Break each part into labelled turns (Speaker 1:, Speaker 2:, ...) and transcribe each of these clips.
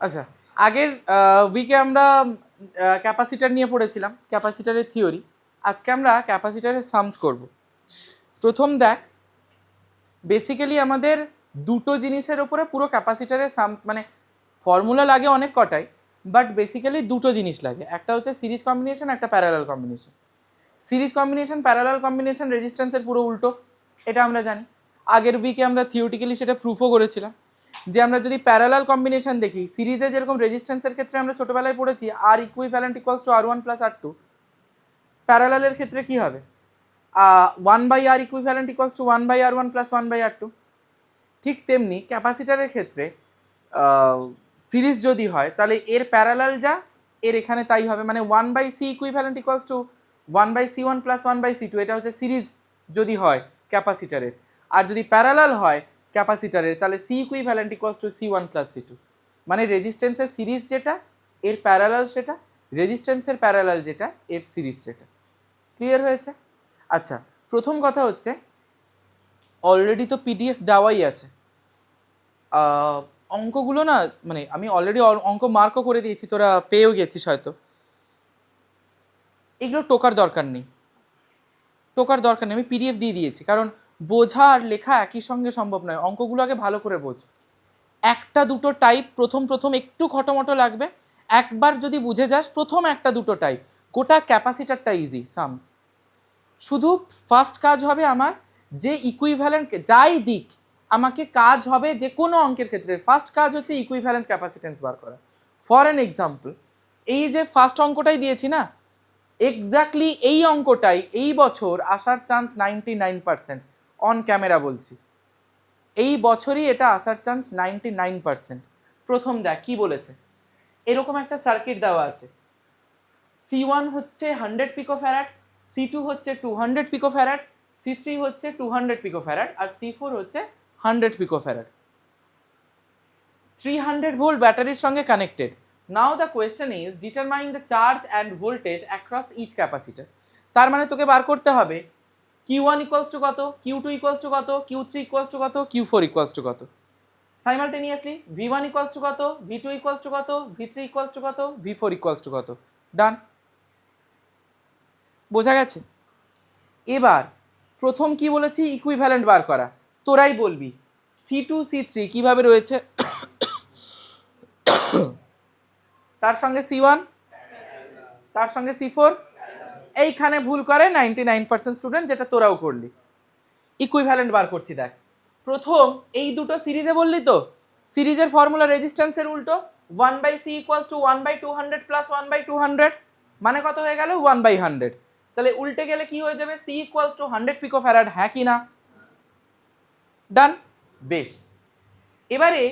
Speaker 1: আচ্ছা, আগের উইকে আমরা ক্যাপাসিটার নিয়ে পড়েছিলাম, ক্যাপাসিটারের থিওরি। আজকে আমরা ক্যাপাসিটারের সামস করব। প্রথম দেখ, বেসিক্যালি আমাদের দুটো জিনিসের ওপরে পুরো ক্যাপাসিটারের সামস, মানে ফর্মুলা লাগে অনেক কটাই, বাট বেসিক্যালি দুটো জিনিস লাগে। একটা হচ্ছে সিরিজ কম্বিনেশন, একটা parallel combination. Series combination, parallel combination রেজিস্ট্যান্সের পুরো উল্টো, এটা আমরা জানি। আগের উইকে আমরা থিওরিটিক্যালি সেটা প্রুফও করেছিলাম যে আমরা যদি প্যারালাল কম্বিনেশন দেখি, সিরিজে যেরকম রেজিস্ট্যান্সের ক্ষেত্রে আমরা ছোটোবেলায় পড়েছি আর equivalent equals to R1 plus R2, প্যারালালের ক্ষেত্রে কী হবে? 1/R equivalent equals two 1/R1 plus 1/R2। ঠিক তেমনি ক্যাপাসিটারের ক্ষেত্রে সিরিজ যদি হয় তাহলে এর প্যারালাল যা, এর এখানে তাই হবে, মানে 1/C equivalent equals two 1/C1 plus 1/C2। এটা হচ্ছে সিরিজ যদি হয় ক্যাপাসিটারের। আর যদি প্যারালাল হয় ক্যাপাসিটারের তাহলে C equivalent equals two C1 plus C2। মানে রেজিস্ট্যান্সের সিরিজ যেটা, এর প্যারালাল সেটা, রেজিস্ট্যান্সের প্যারালাল যেটা, এর সিরিজ সেটা। ক্লিয়ার হয়েছে? আচ্ছা, প্রথম কথা হচ্ছে অলরেডি তো পিডিএফ দেওয়াই আছে। অঙ্কগুলো না, মানে আমি অলরেডি অঙ্ক মার্কও করে দিয়েছি, তোরা পেয়েও গেছিস হয়তো। এগুলো টোকার দরকার নেই, টোকার দরকার নেই, আমি পিডিএফ দিয়ে দিয়েছি। কারণ বোঝা আর লেখা একই সঙ্গে সম্ভব নয়। অঙ্কগুলো আগে ভালো করে বোঝ। একটা দুটো টাইপ প্রথম একটু খটোমটো লাগবে, একবার যদি বুঝে যাস প্রথম একটা দুটো টাইপ, গোটা ক্যাপাসিটারটা ইজি সামস। শুধু ফার্স্ট কাজ হবে আমার, যে ইকুইভ্যালেন্ট যাই দিক আমাকে কাজ হবে যে কোনো অঙ্কের ক্ষেত্রে ফার্স্ট কাজ হচ্ছে ইকুইভ্যালেন্ট ক্যাপাসিটেন্স বার করা। ফর অ্যান এক্সাম্পল, এই যে ফার্স্ট অঙ্কটাই দিয়েছি না, এক্স্যাক্টলি এই অঙ্কটাই এই বছর আসার চান্স 99%। অন ক্যামেরা বলছি, এই বছরই এটা আসার চান্স 99%। প্রথম দেখ কি বলেছে, এরকম একটা সার্কিট দেওয়া আছে। C1 হচ্ছে 100 পিকোফ্যারাড, C2 হচ্ছে 200 পিকোফ্যারাড, C3 হচ্ছে 200 পিকোফ্যারাড, আর C4 হচ্ছে 100 পিকোফ্যারাড। 300 ভোল্ট ব্যাটারির সঙ্গে connected. Now the question is determine the charge and voltage across each capacitor. তার মানে তোকে বার করতে হবে Q1 ইকুয়ালস টু কত, Q2 ইকুয়ালস টু কত, Q3 ইকুয়ালস টু কত, Q4 ইকুয়ালস টু কত। সাইমালটেনিয়াসলি V1 ইকুয়ালস টু কত, V2 ইকুয়ালস টু কত, V3 ইকুয়ালস টু কত, V4 ইকুয়ালস টু কত। ডান, বোঝা গেছে? এবার প্রথম কি বলেছি, ইকুইভ্যালেন্ট বার করা। তোরাই বলবি C2 C3 কিভাবে রয়েছে, তার সঙ্গে C1, তার সঙ্গে C4। এইখানে ভুল করে 99% স্টুডেন্ট, যেটা তোরাও করলি। ইকুইভ্যালেন্ট বার করছি, দেখ প্রথম এই দুটো সিরিজে বললি তো, সিরিজের ফর্মুলা রেজিস্ট্যান্সের উল্টো, 1/C ইকুয়ালস টু 1/200 প্লাস 1/200, মানে কত হয়ে গেল 1/100। তাহলে উল্টে গেলে কি হয়ে যাবে, C ইকুয়ালস টু 100 পিকোফ্যারাড, হ্যাঁ কি না? ডান, বেশ। এবারে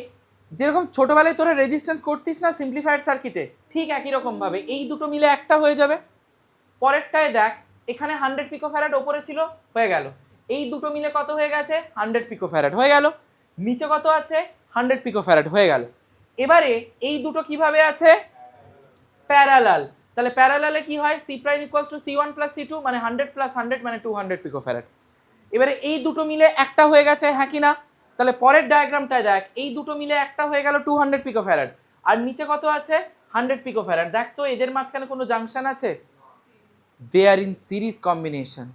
Speaker 1: যেরকম ছোটবেলায় তোরা রেজিস্ট্যান্স করতিস না সিম্পলিফায়ার সার্কিটে, ঠিক একই রকম ভাবে এই দুটো মিলে একটা হয়ে যাবে। পরেরটায় দেখ, এখানে 100 পিকোফ্যারাড ওপরে ছিল, হয়ে গেল। এই দুটো মিলে কত হয়ে গেছে, 100 পিকোফ্যারাড হয়ে গেল। নিচে কত আছে, 100 পিকোফ্যারাড হয়ে গেল। এবারে এই দুটো কিভাবে আছে, প্যারালাল। তাহলে প্যারালালে কি হয়, C prime equals two C1 plus C2, মানে 100 প্লাস 100 মানে 200 পিকোফ্যারাড। এবারে এই দুটো মিলে একটা হয়ে গেছে, হ্যাঁ কি না? তাহলে পরের ডায়াগ্রামটায় দেখ, এই দুটো মিলে একটা হয়ে গেল 200 পিকোফ্যারাড, আর নিচে কত আছে, 100 পিকোফ্যারাড। দেখ তো এদের মাঝখানে কোনো জাংশন আছে? দে আর ইন সিরিজ কম্বিনেশন।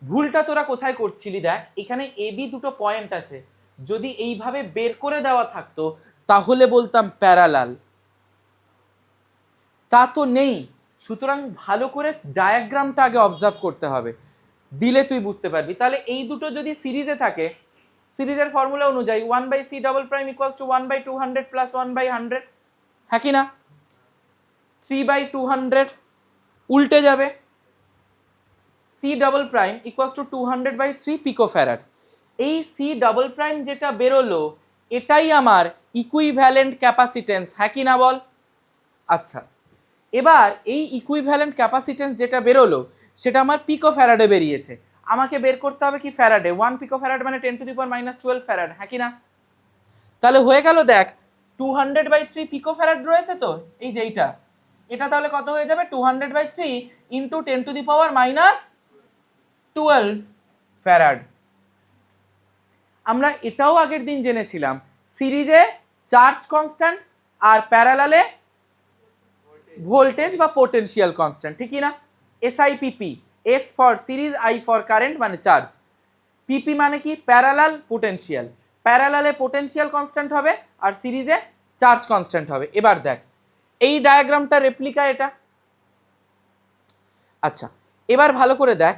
Speaker 1: ভুলটা তোরা কোথায় করছিলি দেখ, এখানে AB দুটো পয়েন্ট আছে, যদি এইভাবে বের করে দেওয়া থাকতো তাহলে বলতাম প্যারালাল, তা তো নেই। সুতরাং ভালো করে ডায়াগ্রামটা আগে অবজার্ভ করতে হবে, দিলে তুই বুঝতে পারবি। তাহলে এই দুটো যদি সিরিজে থাকে, সিরিজের ফর্মুলা অনুযায়ী 1/C double prime equals two 1/200 plus 1/100, হ্যাঁ কি না? 3/200 উল্টে যাবে, C double prime equals to 200/3 পিকোফ্যারাড। এই C ডাবল প্রাইম যেটা বেরোলো এটাই আমার ইকুইভ্যালেন্ট ক্যাপাসিটেন্স, হ্যাঁ কি না বল? আচ্ছা, এবার এই ইকুইভ্যালেন্ট ক্যাপাসিটেন্স যেটা বেরোলো সেটা আমার পিকোফ্যারাডে বেরিয়েছে। আমাকে বের করতে হবে কি ফ্যারাডে। 1 পিকোফ্যারাড মানে 10⁻⁻12 ফ্যারাড, হ্যাঁ কি না? তাহলে হয়ে গেল, দেখ 200/3 পিকোফ্যারাড রয়েছে তো, এই যে এইটা, এটা তাহলে কত হয়ে যাবে, 200/3 ইন্টু 10⁻⁻12 ফ্যারাড। আমরা এটাও আগের দিন জেনেছিলাম, সিরিজে চার্জ কনস্ট্যান্ট আর প্যারালালে ভোল্টেজ বা পোটেনশিয়াল কনস্ট্যান্ট, ঠিকই না? SIPP, S for series, I for current মানে চার্জ, পিপি মানে কি প্যারালাল পোটেনশিয়াল, প্যারালালে পোটেনশিয়াল কনস্ট্যান্ট হবে আর সিরিজে চার্জ কনস্ট্যান্ট হবে। এবার দেখ এই ডায়াগ্রামটা রেপ্লিকা এটা। আচ্ছা এবার ভালো করে দেখ,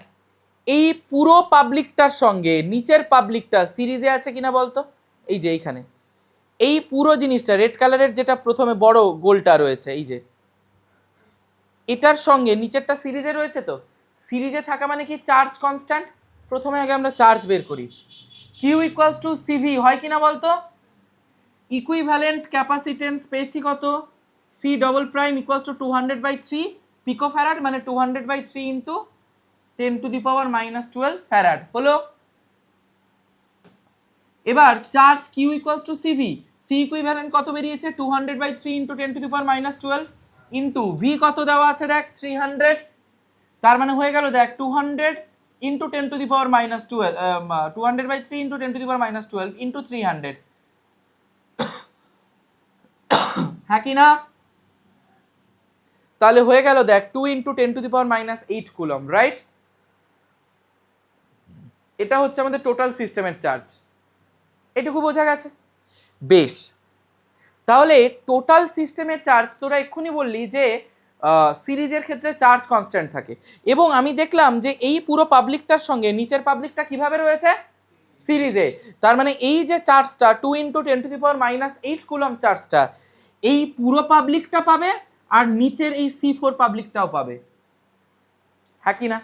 Speaker 1: এই পুরো পাবলিকটার সঙ্গে নিচের পাবলিকটা সিরিজে আছে কিনা বলতো? এই যে এইখানে এই পুরো জিনিসটা রেড কালারের যেটা প্রথমে বড় গোলটা রয়েছে, এই যে এটার সঙ্গে নিচেরটা সিরিজে রয়েছে। তো সিরিজে থাকা মানে কি চার্জ কনস্ট্যান্ট। প্রথমে আগে আমরা চার্জ বের করি, কিউ ইকুয়ালস টু সিভি হয় কিনা বলতো? ইকুইভ্যালেন্ট ক্যাপাসিটেন্স পেয়েছি কত, C double prime equals to 200/3 picofarad, মানে 200/3 ইন্টু 10⁻⁻12 ফ্যারাড হলো। এবার charge Q equals to CV, C equivalent কত বেরিয়েছে 200/3 ইন্টু 10⁻12 ইন্টু ভি কত দেওয়া আছে দেখ 300, তার মানে হয়ে গেল দেখ 200 ইন্টু 10⁻12 200/3 ইন্টু 10⁻12 ইন্টু 300, হ্যাঁ কি না? তাহলে হয়ে গেল দেখ 2 ইন্টু 10⁻8 কুলম, রাইট? এটা হচ্ছে আমাদের টোটাল সিস্টেমের চার্জ। এটুকু বোঝা গেছে? বেশ, তাহলে টোটাল সিস্টেমের চার্জ তোরা এক্ষুনি বললি যে সিরিজের ক্ষেত্রে চার্জ কনস্ট্যান্ট থাকে, এবং আমি দেখলাম যে এই পুরো পাবলিকটার সঙ্গে নিচের পাবলিকটা কিভাবে রয়েছে সিরিজে। তার মানে এই যে চার্জটা 2 ইন্টু 10⁻8 কুলম চার্জটা এই পুরো পাবলিকটা পাবে আর নিচের এই C4 পাবলিকটাও পাবে, হ্যাঁ কি না?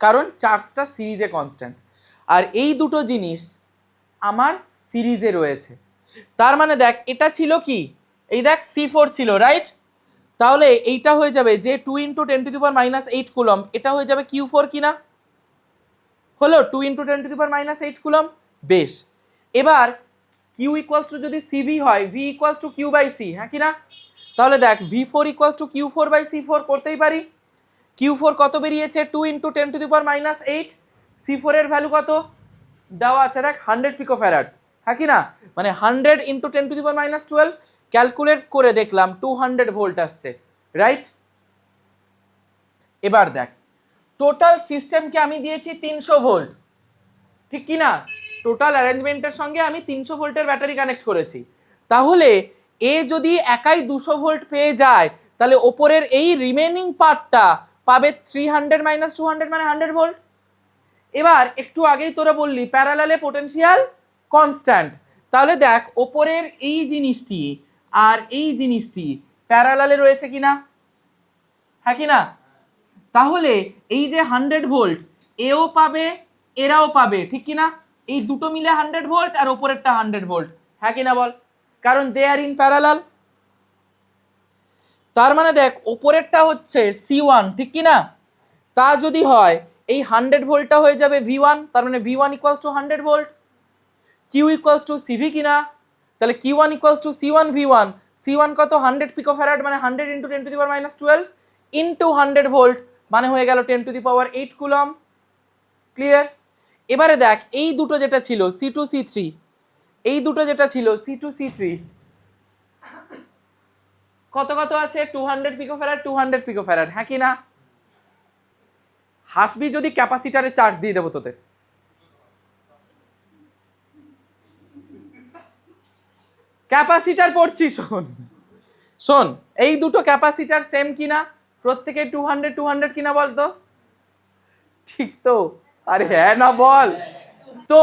Speaker 1: কারণ চার্জটা সিরিজে কনস্ট্যান্ট আর এই দুটো জিনিস আমার সিরিজে রয়েছে। তার মানে দেখ এটা ছিল কি, এই দেখ C4 ছিল, রাইট? তাহলে এইটা হয়ে যাবে যে 2 ইন্টু 10⁻8 কুলম, এটা হয়ে যাবে Q4 কিনা? হলো 2 ইন্টু 10⁻8 কুলম। বেশ, এবার কিউ ইকুয়ালস টু যদি সিভি হয়, V equals to Q by C, হ্যাঁ কিনা? তাহলে দেখ V4 ইকুয়ালস টু Q4/C4 করতেই পারি। Q4 কত বেরিয়েছে 2 ইন্টু 10⁻8, C4 এর ভ্যালু কত দেওয়া আছে দেখ 100 পিকোফ্যারাড, হ্যাঁ কি না? মানে 100 ইন্টু 10⁻12 ক্যালকুলেট করে দেখলাম 200 ভোল্ট আসছে, রাইট? এবার দেখ টোটাল সিস্টেমকে আমি দিয়েছি 300 ভোল্ট, ঠিক কি না? টোটাল অ্যারেঞ্জমেন্টের সঙ্গে আমি 300 ভোল্টের ব্যাটারি কানেক্ট করেছি। তাহলে এ যদি একাই 200 ভোল্ট পেয়ে যায় তাহলে ওপরের এই রিমেনিং পার্টটা পাবে 300 - 200 মানে 100 ভোল্ট। এবার একটু আগেই তোরা বললি প্যারালালে পোটেনশিয়াল কনস্ট্যান্ট, তাহলে দেখ ওপরের এই জিনিসটি আর এই জিনিসটি প্যারালালে রয়েছে কিনা, হ্যাঁ কি না? তাহলে এই যে 100 ভোল্ট এও পাবে এরাও পাবে, ঠিক কি না? এই দুটো মিলে 100 ভোল্ট আর ওপরেরটা 100 ভোল্ট, হ্যাঁ কি না বল? কারণ দে আর ইন প্যারালাল। তার মানে দেখ ওপরেরটা হচ্ছে C1, ঠিক কি না? তা যদি হয় এই 100 ভোল্টটা হয়ে যাবে V1, তার মানে V1 equals to 100 volt. Q equals to CV কিনা? তাহলে Q1 equals to C1 V1, C1 কত 100 পিকোফ্যারাড মানে 100 ইন্টু 10⁻12 ইন্টু 100 ভোল্ট মানে হয়ে গেল 10⁸ কুলম। ক্লিয়ার? এবারে দেখ এই দুটো যেটা ছিল C2 C3, এই দুটো যেটা ছিল C2 C3 কত কত আছে 200 পিকোফ্যারাড 200 পিকোফ্যারাড, হ্যাঁ কি না? হাসবি যদি ক্যাপাসিটারে চার্জ দিয়ে দেবো তোদের। ক্যাপাসিটার পড়ছি, শোন শোন, এই দুটো ক্যাপাসিটার সেম কিনা? প্রত্যেকে 200 200 কিনা বলতো? ঠিক তো? আরে হ্যাঁ না বল। তো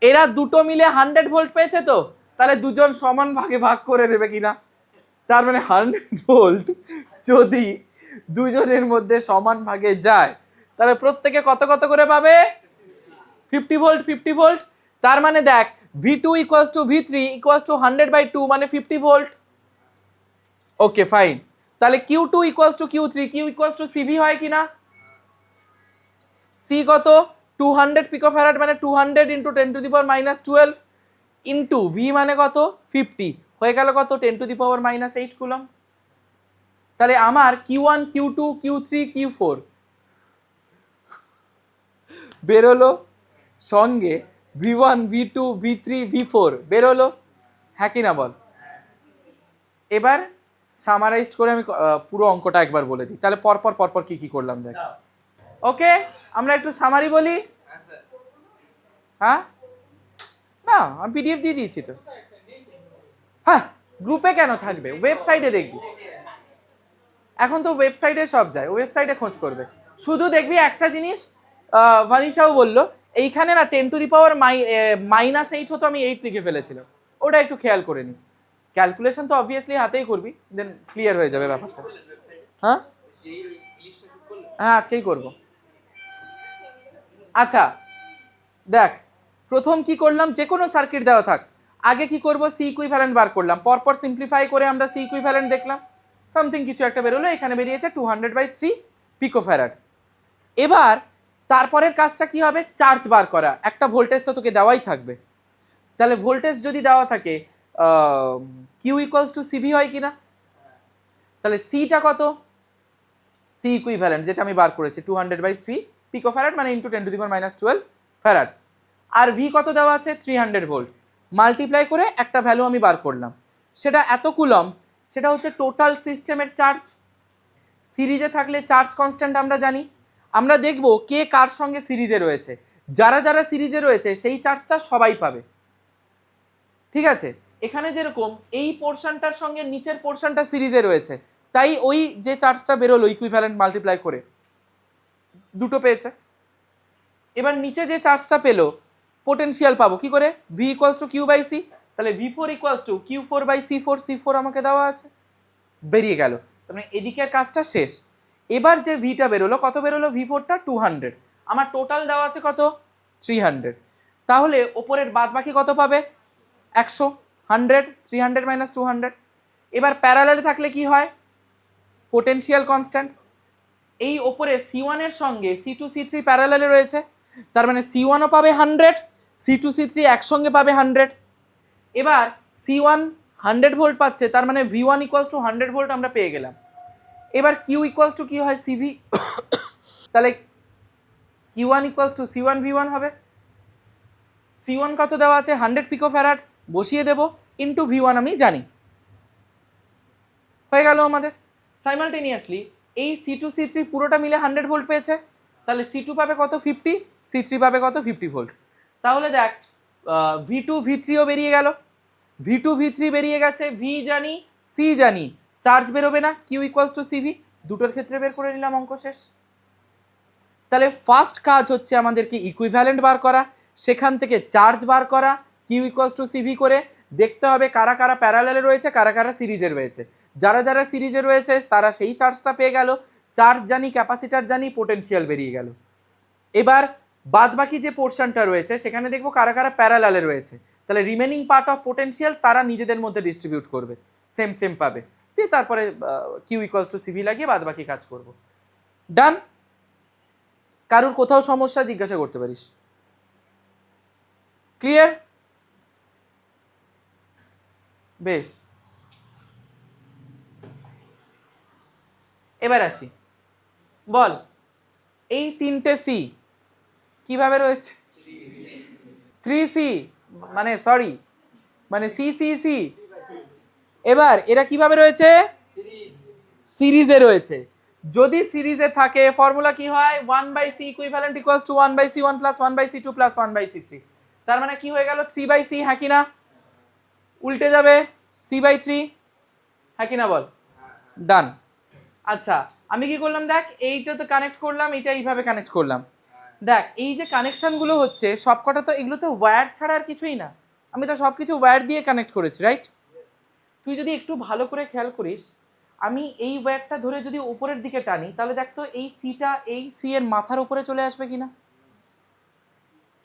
Speaker 1: এরা দুটো মিলে 100 ভোল্ট পেয়েছে, তো তাহলে দুজন সমান ভাগে ভাগ করে নেবে কিনা? তার মানে 100 ভোল্ট যদি দুজনের মধ্যে সমান ভাগে যায় তাহলে প্রত্যেকে কত কত করে পাবে? 50 ভোল্ট 50 ভোল্ট। তার মানে দেখ V2 equals to V3 equals to 100/2 মানে 50 ভোল্ট। ওকে ফাইন, তাহলে Q2 equals to Q3, Q equals to CV হয় কিনা? C কত 200 পিকোফ্যারাড মানে 200 ইন্টু 10⁻12 ইন্টু V মানে কত 50, হয়ে গেল কত 10⁻8 কুলম। তাহলে আমার Q1 Q2 Q3 Q4 বেরোলো, সঙ্গে V1 V2 V3 V4 বেরোলো, হ্যাঁ কি না বল? এবার সামারাইজড করে আমি পুরো অঙ্কটা একবার বলে দিই, তাহলে পরপর পরপর কি কি করলাম দেখ। ওকে, আমরা একটু সামারি বলি। হ্যাঁ, না আমি পিডিএফ দিয়ে দিয়েছি তো। হ্যাঁ, গ্রুপে কেন থাকবে, ওয়েবসাইটে দেখবি, এখন তো ওয়েবসাইটে সব যায়, ওয়েবসাইটে খোঁজ করবে। শুধু দেখবি একটা জিনিস, ভানিশাও বললো এইখানে না 10⁻⁻8 হতো, আমি 8 লিখে ফেলেছিলাম, ওটা একটু খেয়াল করে নিস। ক্যালকুলেশন তো অবভিয়াসলি হাতেই করবি, দেন ক্লিয়ার হয়ে যাবে ব্যাপারটা। হ্যাঁ হ্যাঁ, আজকেই করব। আচ্ছা দেখ, প্রথম কি করলাম, যে কোনো সার্কিট দেওয়া থাক, আগে কি করব, সি ইকুইভ্যালেন্ট বার করলাম, পরপর সিম্পলিফাই করে আমরা সি ইকুইভ্যালেন্ট দেখলাম, সামথিং কিছু একটা বেরোলো, এখানে বেরিয়েছে 200/3 পিকোফ্যারাড। এবার তারপরের কাজটা কি হবে, চার্জ বার করা, একটা ভোল্টেজ তো তোকে দেওয়াই থাকবে, তাহলে ভোল্টেজ যদি দেওয়া থাকে কিউ ইকুয়ালস টু সিভি হয় কিনা, তাহলে সিটা কত, সি ইকুইভ্যালেন্ট যেটা আমি বার করেছি 200/3 পিকোফ্যারাড, মানে ইন্টু 10⁻12 ফ্যারাড, আর ভি কত দেওয়া আছে 300 ভোল্ট, মাল্টিপ্লাই করে একটা ভ্যালু আমি বার করলাম, সেটা এত কুলম, সেটা হচ্ছে টোটাল সিস্টেমের চার্জ। সিরিজে থাকলে চার্জ কনস্ট্যান্ট আমরা জানি, আমরা দেখব কে কার সঙ্গে সিরিজে রয়েছে, যারা যারা সিরিজে রয়েছে সেই চার্জটা সবাই পাবে, ঠিক আছে। এখানে যেরকম এই পোর্শনটার সঙ্গে নিচের পোর্শনটা সিরিজে রয়েছে, তাই ওই যে চার্জটা বেরোলো ইকুইভ্যালেন্ট মাল্টিপ্লাই করে দুটো পেয়েছে। এবার নিচে যে চার্জটা পেলো পোটেনশিয়াল পাবো কি করে, V equals to Q by C, তাহলে V four equals to Q4/C4, C4 আমাকে দেওয়া আছে, বেরিয়ে গেল, মানে এদিকের কাজটা শেষ। এবার যে ভিটা বেরোলো, কত বেরোলো, V4টা 200, আমার টোটাল দেওয়া আছে কত 300, তাহলে ওপরের বাদ বাকি কত পাবে 100, 100, 300 - 200। এবার প্যারালালে থাকলে কি হয়, পোটেনশিয়াল কনস্ট্যান্ট, এই ওপরে C1 এর সঙ্গে C2 C3 প্যারালালে রয়েছে, তার মানে C1ও পাবে 100, C2 C3 একসঙ্গে পাবে 100। এবার C1 100 ভোল্ট পাচ্ছে, তার মানে V1 ইকুয়ালস টু 100 ভোল্ট আমরা পেয়ে গেলাম। এবার Q ইকুয়ালস টু কি হয় CV, তাহলে Q1 equals to C1 V1 হবে, C1 কত দেওয়া আছে 100 পিকোফ্যারাড, বসিয়ে দেব, ইন্টু V1 আমি জানি, হয়ে গেল আমাদের। সাইমালটেনিয়াসলি এই C2 C3 পুরোটা মিলে 100 ভোল্ট পেয়েছে, তাহলে C2 পাবে কত 50, C3 পাবে কত 50 ভোল্ট। তাহলে দেখ V2 V3ও বেরিয়ে গেল, V2 V3 বেরিয়ে গেছে, V জানি C জানি, চার্জ বেরোবে না, Q ইকুয়ালস টু CV, দুটোর ক্ষেত্রে বের করে নিলাম, অঙ্ক শেষ। তাহলে ফার্স্ট কাজ হচ্ছে আমাদেরকে ইকুইভ্যালেন্ট বার করা, সেখান থেকে চার্জ বার করা, Q ইকুয়ালস টু CV করে দেখতে হবে কারা কারা প্যারালালে রয়েছে, কারা কারা সিরিজে রয়েছে, যারা যারা সিরিজে রয়েছে তারা সেই চার্জটা পেয়ে গেল, চার্জ জানি, ক্যাপাসিটার জানি, পোটেনশিয়াল বেরিয়ে গেল। এবার বাদ বাকি যে পোর্শনটা রয়েছে সেখানে দেখবো কারা কারা প্যারালালে রয়েছে, তাহলে রিমেনিং পার্ট অফ পোটেনশিয়াল তারা নিজেদের মধ্যে ডিস্ট্রিবিউট করবে, সেম সেম পাবে, দিয়ে তারপরে কিউ ইকুয়ালস টু সিভি লাগিয়ে বাদ বাকি কাজ করব। ডান, কারুর কোথাও সমস্যা জিজ্ঞাসা করতে পারিস, ক্লিয়ার, বেশ। এবার আসি, বল এই তিনটে সি কিভাবে রয়েছে, 3C, মানে সরি মানে CCC, এবার এরা কিভাবে রয়েছে, সিরিজে রয়েছে। যদি সিরিজে থাকে ফর্মুলা কি হয়, 1/C equivalent equals two 1/C1 plus 1/C2 plus 1/C3, তার মানে কি হয়ে গেল 3/C, হ্যাঁ কি না, উল্টে যাবে C/3, হ্যাঁ কি না বল, ডান। আচ্ছা আমি কি করলাম দেখ, এইটা তো কানেক্ট করলাম, এটা এইভাবে কানেক্ট করলাম, দেখ এই যে কানেকশনগুলো হচ্ছে সবকটা তো এগুলো তো ওয়্যার ছাড়া আর কিছুই না, আমি তো সব কিছু ওয়্যার দিয়ে কানেক্ট করেছি, রাইট। তুই যদি একটু ভালো করে খেয়াল করিস, আমি এই ওয়্যারটা ধরে যদি উপরের দিকে টানি, তাহলে দেখ তো এই সিটা এই সি এর মাথার উপরে চলে আসবে কিনা,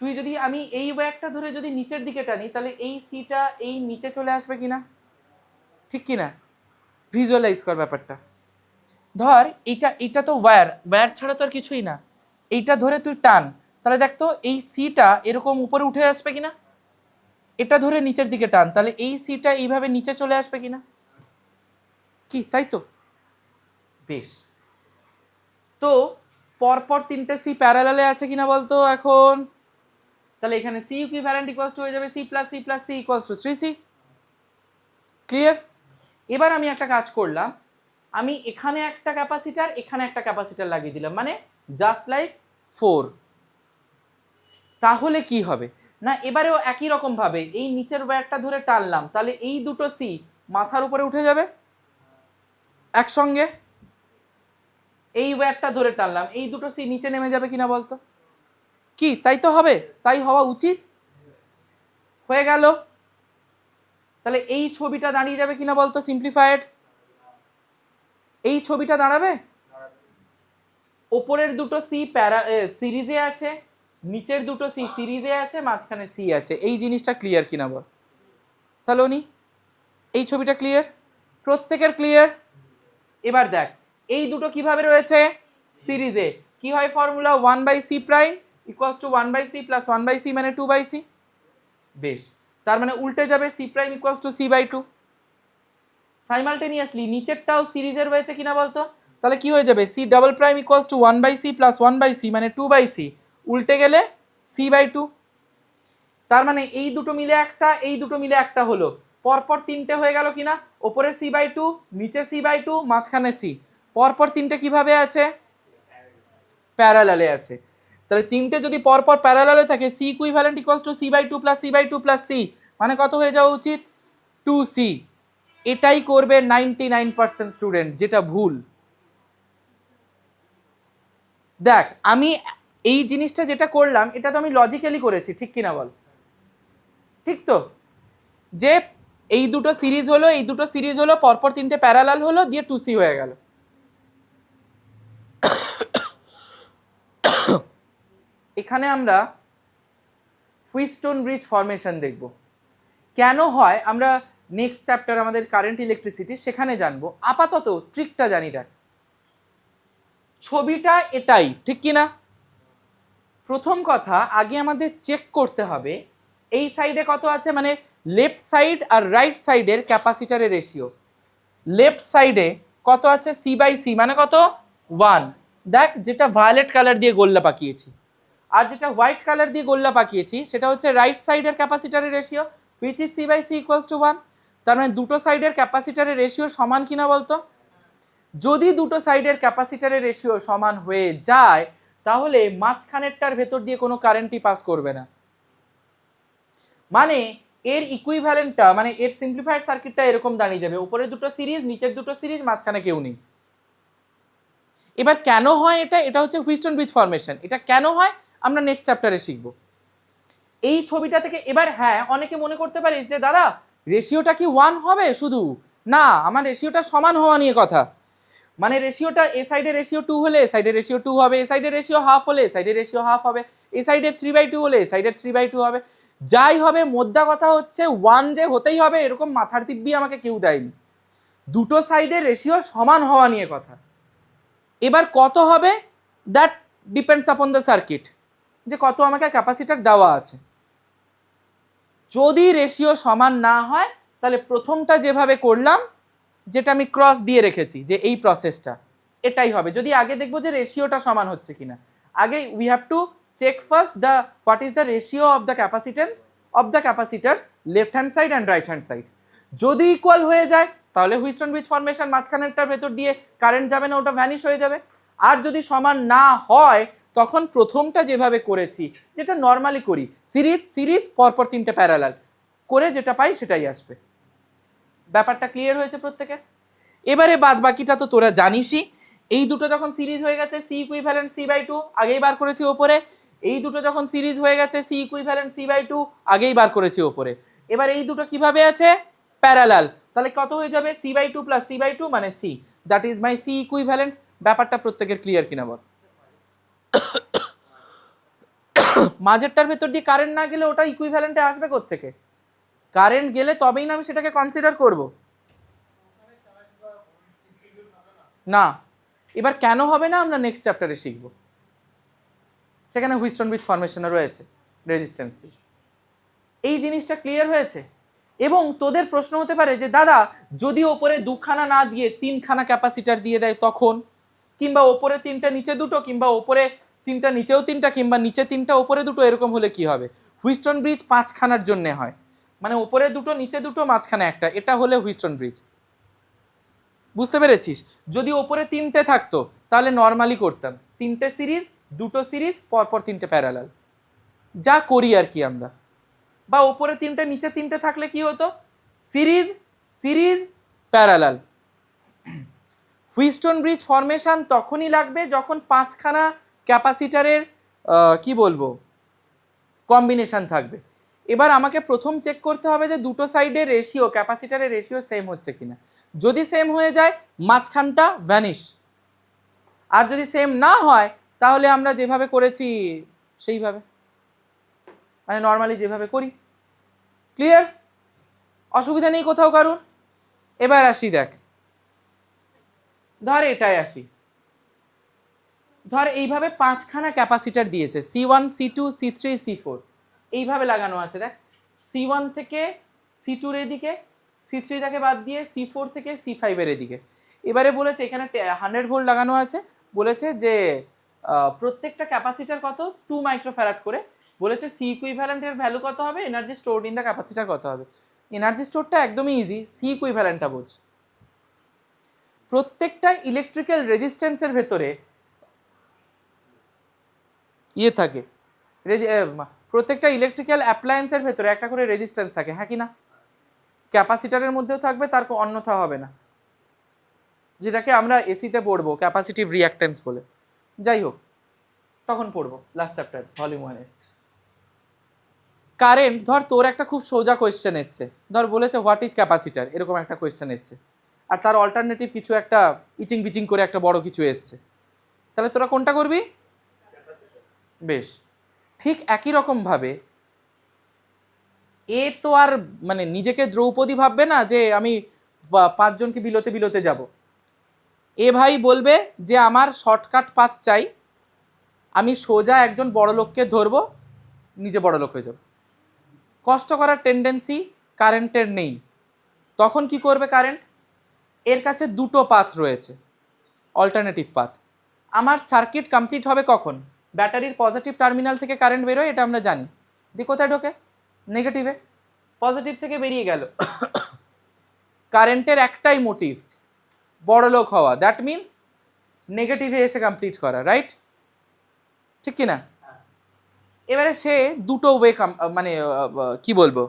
Speaker 1: তুই যদি আমি এই ওয়্যারটা ধরে যদি নিচের দিকে টানি, তাহলে এই সিটা এই নিচে চলে আসবে কিনা, ঠিক কিনা, ভিজুয়ালাইজ কর ব্যাপারটা। ধর এটা তো ওয়্যার ছাড়া তো আর কিছুই না, এইটা ধরে তুই টান, তাহলে দেখ তো এই সিটা এরকম উপরে উঠে আসবে কিনা, এটা ধরে নিচের দিকে টান, তাহলে এই সিটা এইভাবে নিচে চলে আসবে কিনা, কি তাই তো, বেশ। তো পরপর তিনটে সি প্যারালালে আছে কিনা বলতো এখন, তাহলে এখানে সি ইকুইভ্যালেন্ট ইকুয়ালস টু হয়ে যাবে C plus C plus C equals to 3C, clear. এবার আমি একটা কাজ করলাম, আমি এখানে একটা ক্যাপাসিটার এখানে একটা ক্যাপাসিটার লাগিয়ে দিলাম, মানে জাস্ট লাইক 4। তাহলে কি হবে না, এবারেও একই রকম ভাবে এই নিচের ওয়্যারটা ধরে টানলাম, তাহলে এই দুটো সি মাথার উপরে উঠে যাবে একসঙ্গে। এই ওয়্যারটা ধরে টানলাম, এই দুটো সি নিচে নেমে যাবে কিনা বলতো? কি তাই তো হবে, তাই হওয়া উচিত। হয়ে গেল। তাহলে এই ছবিটা দাঁড়িয়ে যাবে কিনা বলতো সিম্পলিফায়েড? এই ছবিটা দাঁড়াবে। ওপরের দুটো সি সিরিজে আছে, নিচের দুটো সি সিরিজে আছে, মাঝখানে সি আছে। এই জিনিসটা ক্লিয়ার কিনা বল সালোনি? এই ছবিটা ক্লিয়ার? প্রত্যেকের ক্লিয়ার? এবার দেখ এই দুটো কিভাবে রয়েছে সিরিজে। কি হয় formula? 1/c prime equals to 1/c plus 1/c মানে 2/c। বেশ, তার মানে উল্টে যাবে, c prime equals to c/2। Simultaneously নিচেরটাও সিরিজের রয়েছে কিনা বলতো? তাহলে কি হয়ে যাবে? c double prime equals to 1/c plus 1/c মানে 2/c, উল্টে গেলে c/2। তার মানে এই দুটো মিলে একটা, এই দুটো মিলে একটা হলো, পরপর তিনটে হয়ে গেল কিনা? ওপরে c/2, নিচে c/2, মাঝখানে c। পরপর তিনটে কিভাবে আছে? প্যারালালে আছে। তাহলে তিনটে যদি পরপর প্যারালালে থাকে, c equivalent equals to c/2 plus c/2 plus c, মানে কত হয়ে যাওয়া উচিত? 2c। এটাই করবে 99% স্টুডেন্ট, যেটা ভুল। দেখ আমি এই জিনিসটা যেটা করলাম এটা তো আমি লজিক্যালি করেছি, ঠিক কিনা বল? ঠিক তো, যে এই দুটো সিরিজ হলো, এই দুটো সিরিজ হলো, পরপর তিনটে প্যারালাল হলো, দিয়ে 2c হয়ে গেল। এখানে আমরা হুইটস্টোন ব্রিজ ফরমেশন দেখব। কেন হয় আমরা নেক্সট চ্যাপ্টার আমাদের কারেন্ট ইলেকট্রিসিটি, সেখানে জানবো। আপাতত ট্রিকটা জানি। দেখ ছবিটা এটাই, ঠিক কিনা? প্রথম কথা আগে আমাদের চেক করতে হবে এই সাইডে কত আছে, মানে লেফট সাইড আর রাইট সাইডের ক্যাপাসিটারের রেশিও। লেফট সাইডে কত আছে? c/c মানে কত? 1। দেখ যেটা ভায়োলেট কালার দিয়ে গোল্লা পাকিয়েছি, আর যেটা হোয়াইট কালার দিয়ে গোল্লা পাকিয়েছি সেটা হচ্ছে রাইট সাইডের ক্যাপাসিটারের ratio, which is c/c equals to 1। তার মানে দুটো সাইডের ক্যাপাসিটারের রেশিও সমান কিনা বলতো? যদি দুটো সাইডের ক্যাপাসিটারের রেশিও সমান হয়ে যায় তাহলে মাঝখানেরটার ভেতর দিয়ে কোনো কারেন্টই পাস করবে না। মানে এর ইকুইভ্যালেন্টটা, মানে এর সিম্পলিফাইড সার্কিটটা এরকম দাঁড়িয়ে যাবে, উপরে দুটো সিরিজ, নিচের দুটো সিরিজ, মাঝখানে কেউ নেই। এবার কেন হয় এটা? এটা হচ্ছে হুইটস্টোন ব্রিজ ফরমেশন। এটা কেন হয় আমরা নেক্সট চ্যাপ্টারে শিখব। এই ছবিটা থেকে এবার হ্যাঁ অনেকে মনে করতে পারিস যে দাদা রেশিওটা কি 1 হবে শুধু? না, আমার রেশিওটা সমান হওয়া নিয়ে কথা। মানে রেশিওটা এ সাইডে রেশিও 2 হলে এ সাইডে রেশিও 2 হবে, এ সাইডে রেশিও হাফ হলে এ সাইডে রেশিও হাফ হবে, এ সাইডে 3/2 হলে এ সাইডে 3/2 হবে। যাই হবে, মোদ্দা কথা হচ্ছে 1 যে হতেই হবে এরকম মাথার দিব্যি আমাকে কেউ দেয়নি। দুটো সাইডের রেশিও সমান হওয়া নিয়ে কথা। এবার কত হবে that depends upon the circuit, যে কত আমাকে ক্যাপাসিটার দেওয়া আছে। যদি রেশিও সমান না হয় তাহলে প্রথমটা যেভাবে করলাম, যেটা আমি ক্রস দিয়ে রেখেছি যে এই প্রসেসটা, এটাই হবে। যদি আগে দেখবো যে রেশিওটা সমান হচ্ছে কিনা, আগে we have to check first the what is the ratio of the capacitance of the capacitors left hand side and right hand side. যদি ইকুয়াল হয়ে যায় তাহলে হুইটস্টোন ব্রিজ ফরমেশন, মাঝখানেরটার ভেতর দিয়ে কারেন্ট যাবে না, ওটা ভ্যানিশ হয়ে যাবে। আর যদি সমান না হয় তখন প্রথমটা যেভাবে করেছি, যেটা নর্মালি করি, সিরিজ সিরিজ পরপর তিনটে প্যারালাল করে যেটা পাই সেটাই আসবে। ব্যাপারটা ক্লিয়ার হয়েছে প্রত্যেকের? এবারে বাদ বাকিটা তো তোরা জানিসই। এই দুটো যখন সিরিজ হয়ে গেছে c ইকুইভ্যালেন্ট c/2 আগেই বার করেছি ওপরে। এই দুটো যখন সিরিজ হয়ে গেছে c ইকুইভ্যালেন্ট c/2 আগেই বার করেছি ওপরে। এবার এই দুটো কিভাবে আছে? প্যারালাল। তাহলে কত হয়ে যাবে? c/2 প্লাস c/2 মানে c, that is my c equivalent. ব্যাপারটা প্রত্যেকের ক্লিয়ার কিনা বল? মাঝেরটার ভেতর দিয়ে কারেন্ট না গেলে ওটা ইকুইভ্যালেন্টে আসবে কোত্থেকে? কারেন্ট গেলে তবেই না আমি সেটাকে কনসিডার করব। না, এবার কেন হবে না আমরা নেক্সট চ্যাপ্টারে শিখব। সেখানে হুইটস্টোন ব্রিজ ফরমেশনও রয়েছে রেজিস্ট্যান্স দিয়ে। এই জিনিসটা ক্লিয়ার হয়েছে? এবং তোদের প্রশ্ন হতে পারে যে দাদা যদি ওপরে দুখানা না দিয়ে তিনখানা ক্যাপাসিটার দিয়ে দেয় তখন, কিংবা ওপরে তিনটা নিচে দুটো, কিংবা ওপরে তিনটা নিচেও তিনটা, কিংবা নিচে তিনটা ওপরে দুটো, এরকম হলে কি হবে? হুইটস্টোন ব্রিজ 5খানার জন্য হয়, মানে ওপরে দুটো নিচে দুটো মাঝখানে একটা, এটা হলে হুইটস্টোন ব্রিজ। বুঝতে পেরেছিস? যদি ওপরে 3টে থাকতো তাহলে নর্মালি করতাম 3টে সিরিজ, 2টো সিরিজ, পরপর 3টে প্যারালাল, যা করি আর কি আমরা। বা ওপরে 3টে নিচে 3টে থাকলে কি হতো, series series parallel. Wheatstone bridge formation তখনই লাগবে যখন 5খানা ক্যাপাসিটারের কি বলবো কম্বিনেশন থাকবে। এবার আমাকে প্রথম চেক করতে হবে যে দুটো সাইডের রেশিও, ক্যাপাসিটারের রেশিও সেম হচ্ছে কিনা। যদি সেম হয়ে যায় মাঝখানটা ভ্যানিশ, আর যদি সেম না হয় তাহলে আমরা যেভাবে করেছি সেইভাবে, মানে নর্মালি যেভাবে করি। ক্লিয়ার? অসুবিধা নেই কোথাও কারুর? এবার আসি, দেখ ধর এটাই আসি, ধর এইভাবে 5খানা ক্যাপাসিটার দিয়েছে, C1 C2 C3 C4 এইভাবে লাগানো আছে। দেখ C1 থেকে C2 এর এদিকে, C3 টাকে বাদ দিয়ে C4 থেকে C5 এর এদিকে। এবারে বলেছে এখানে 100 ভোল্ট লাগানো আছে, বলেছে যে প্রত্যেকটা ক্যাপাসিটার কত 2 মাইক্রোফ্যারাড করে। বলেছে সি ইকুইভ্যালেন্ট এর ভ্যালু কত হবে, energy stored in the capacitor কত হবে। এনার্জি স্টোরটা একদমই ইজি, সি ইকুইভ্যালেন্টটা বোঝ। প্রত্যেকটা ইলেকট্রিক্যাল রেজিস্ট্যান্সের ভেতরে ইয়ে থাকে, প্রত্যেকটা ইলেকট্রিক্যাল অ্যাপ্লায়েন্সের ভেতরে একটা করে রেজিস্ট্যান্স থাকে, হ্যাঁ কি না? ক্যাপাসিটারের মধ্যেও থাকবে, তার অন্যথা হবে না, যেটাকে আমরা এসিতে পড়বো ক্যাপাসিটিভ রিঅ্যাক্ট্যান্স বলে। যাই হোক, তখন পড়বো লাস্ট চ্যাপ্টার ভলিউম 1-এ। কারেন্ট, ধর তোর একটা খুব সোজা কোয়েশ্চেন এসছে, ধর বলেছে হোয়াট ইজ ক্যাপাসিটার, এরকম একটা কোয়েশ্চেন এসছে, আর তার অল্টারনেটিভ কিছু একটা ইচিং বিচিং করে একটা বড় কিছু এসছে, তাহলে তোরা কোনটা করবি? বেশ, ঠিক একই রকমভাবে এ তো আর মানে নিজেকে দ্রৌপদী ভাববে না যে আমি 5জনকে বিলোতে বিলোতে যাব। এ ভাই বলবে যে আমার শর্টকাট পাথ চাই, আমি সোজা একজন বড় লোককে ধরবো, নিজে বড় লোক হয়ে যাব। কষ্ট করার টেন্ডেন্সি কারেন্টের নেই। তখন কি করবে কারেন্ট? এর কাছে দুটো পাথ রয়েছে, অল্টারনেটিভ পাথ। আমার সার্কিট কমপ্লিট হবে কখন? ব্যাটারির পজিটিভ টার্মিনাল থেকে কারেন্ট বেরোয়, এটা আমরা জানি। দিয়ে কোথায় ঢোকে? নেগেটিভে। পজিটিভ থেকে বেরিয়ে গেল, কারেন্টের একটাই মোটিভ, বড় লোক হওয়া, দ্যাট মিনস নেগেটিভে এসে কমপ্লিট করা, রাইট? ঠিক কি না? এবারে সে দুটো ওয়ে মানে কি বলবো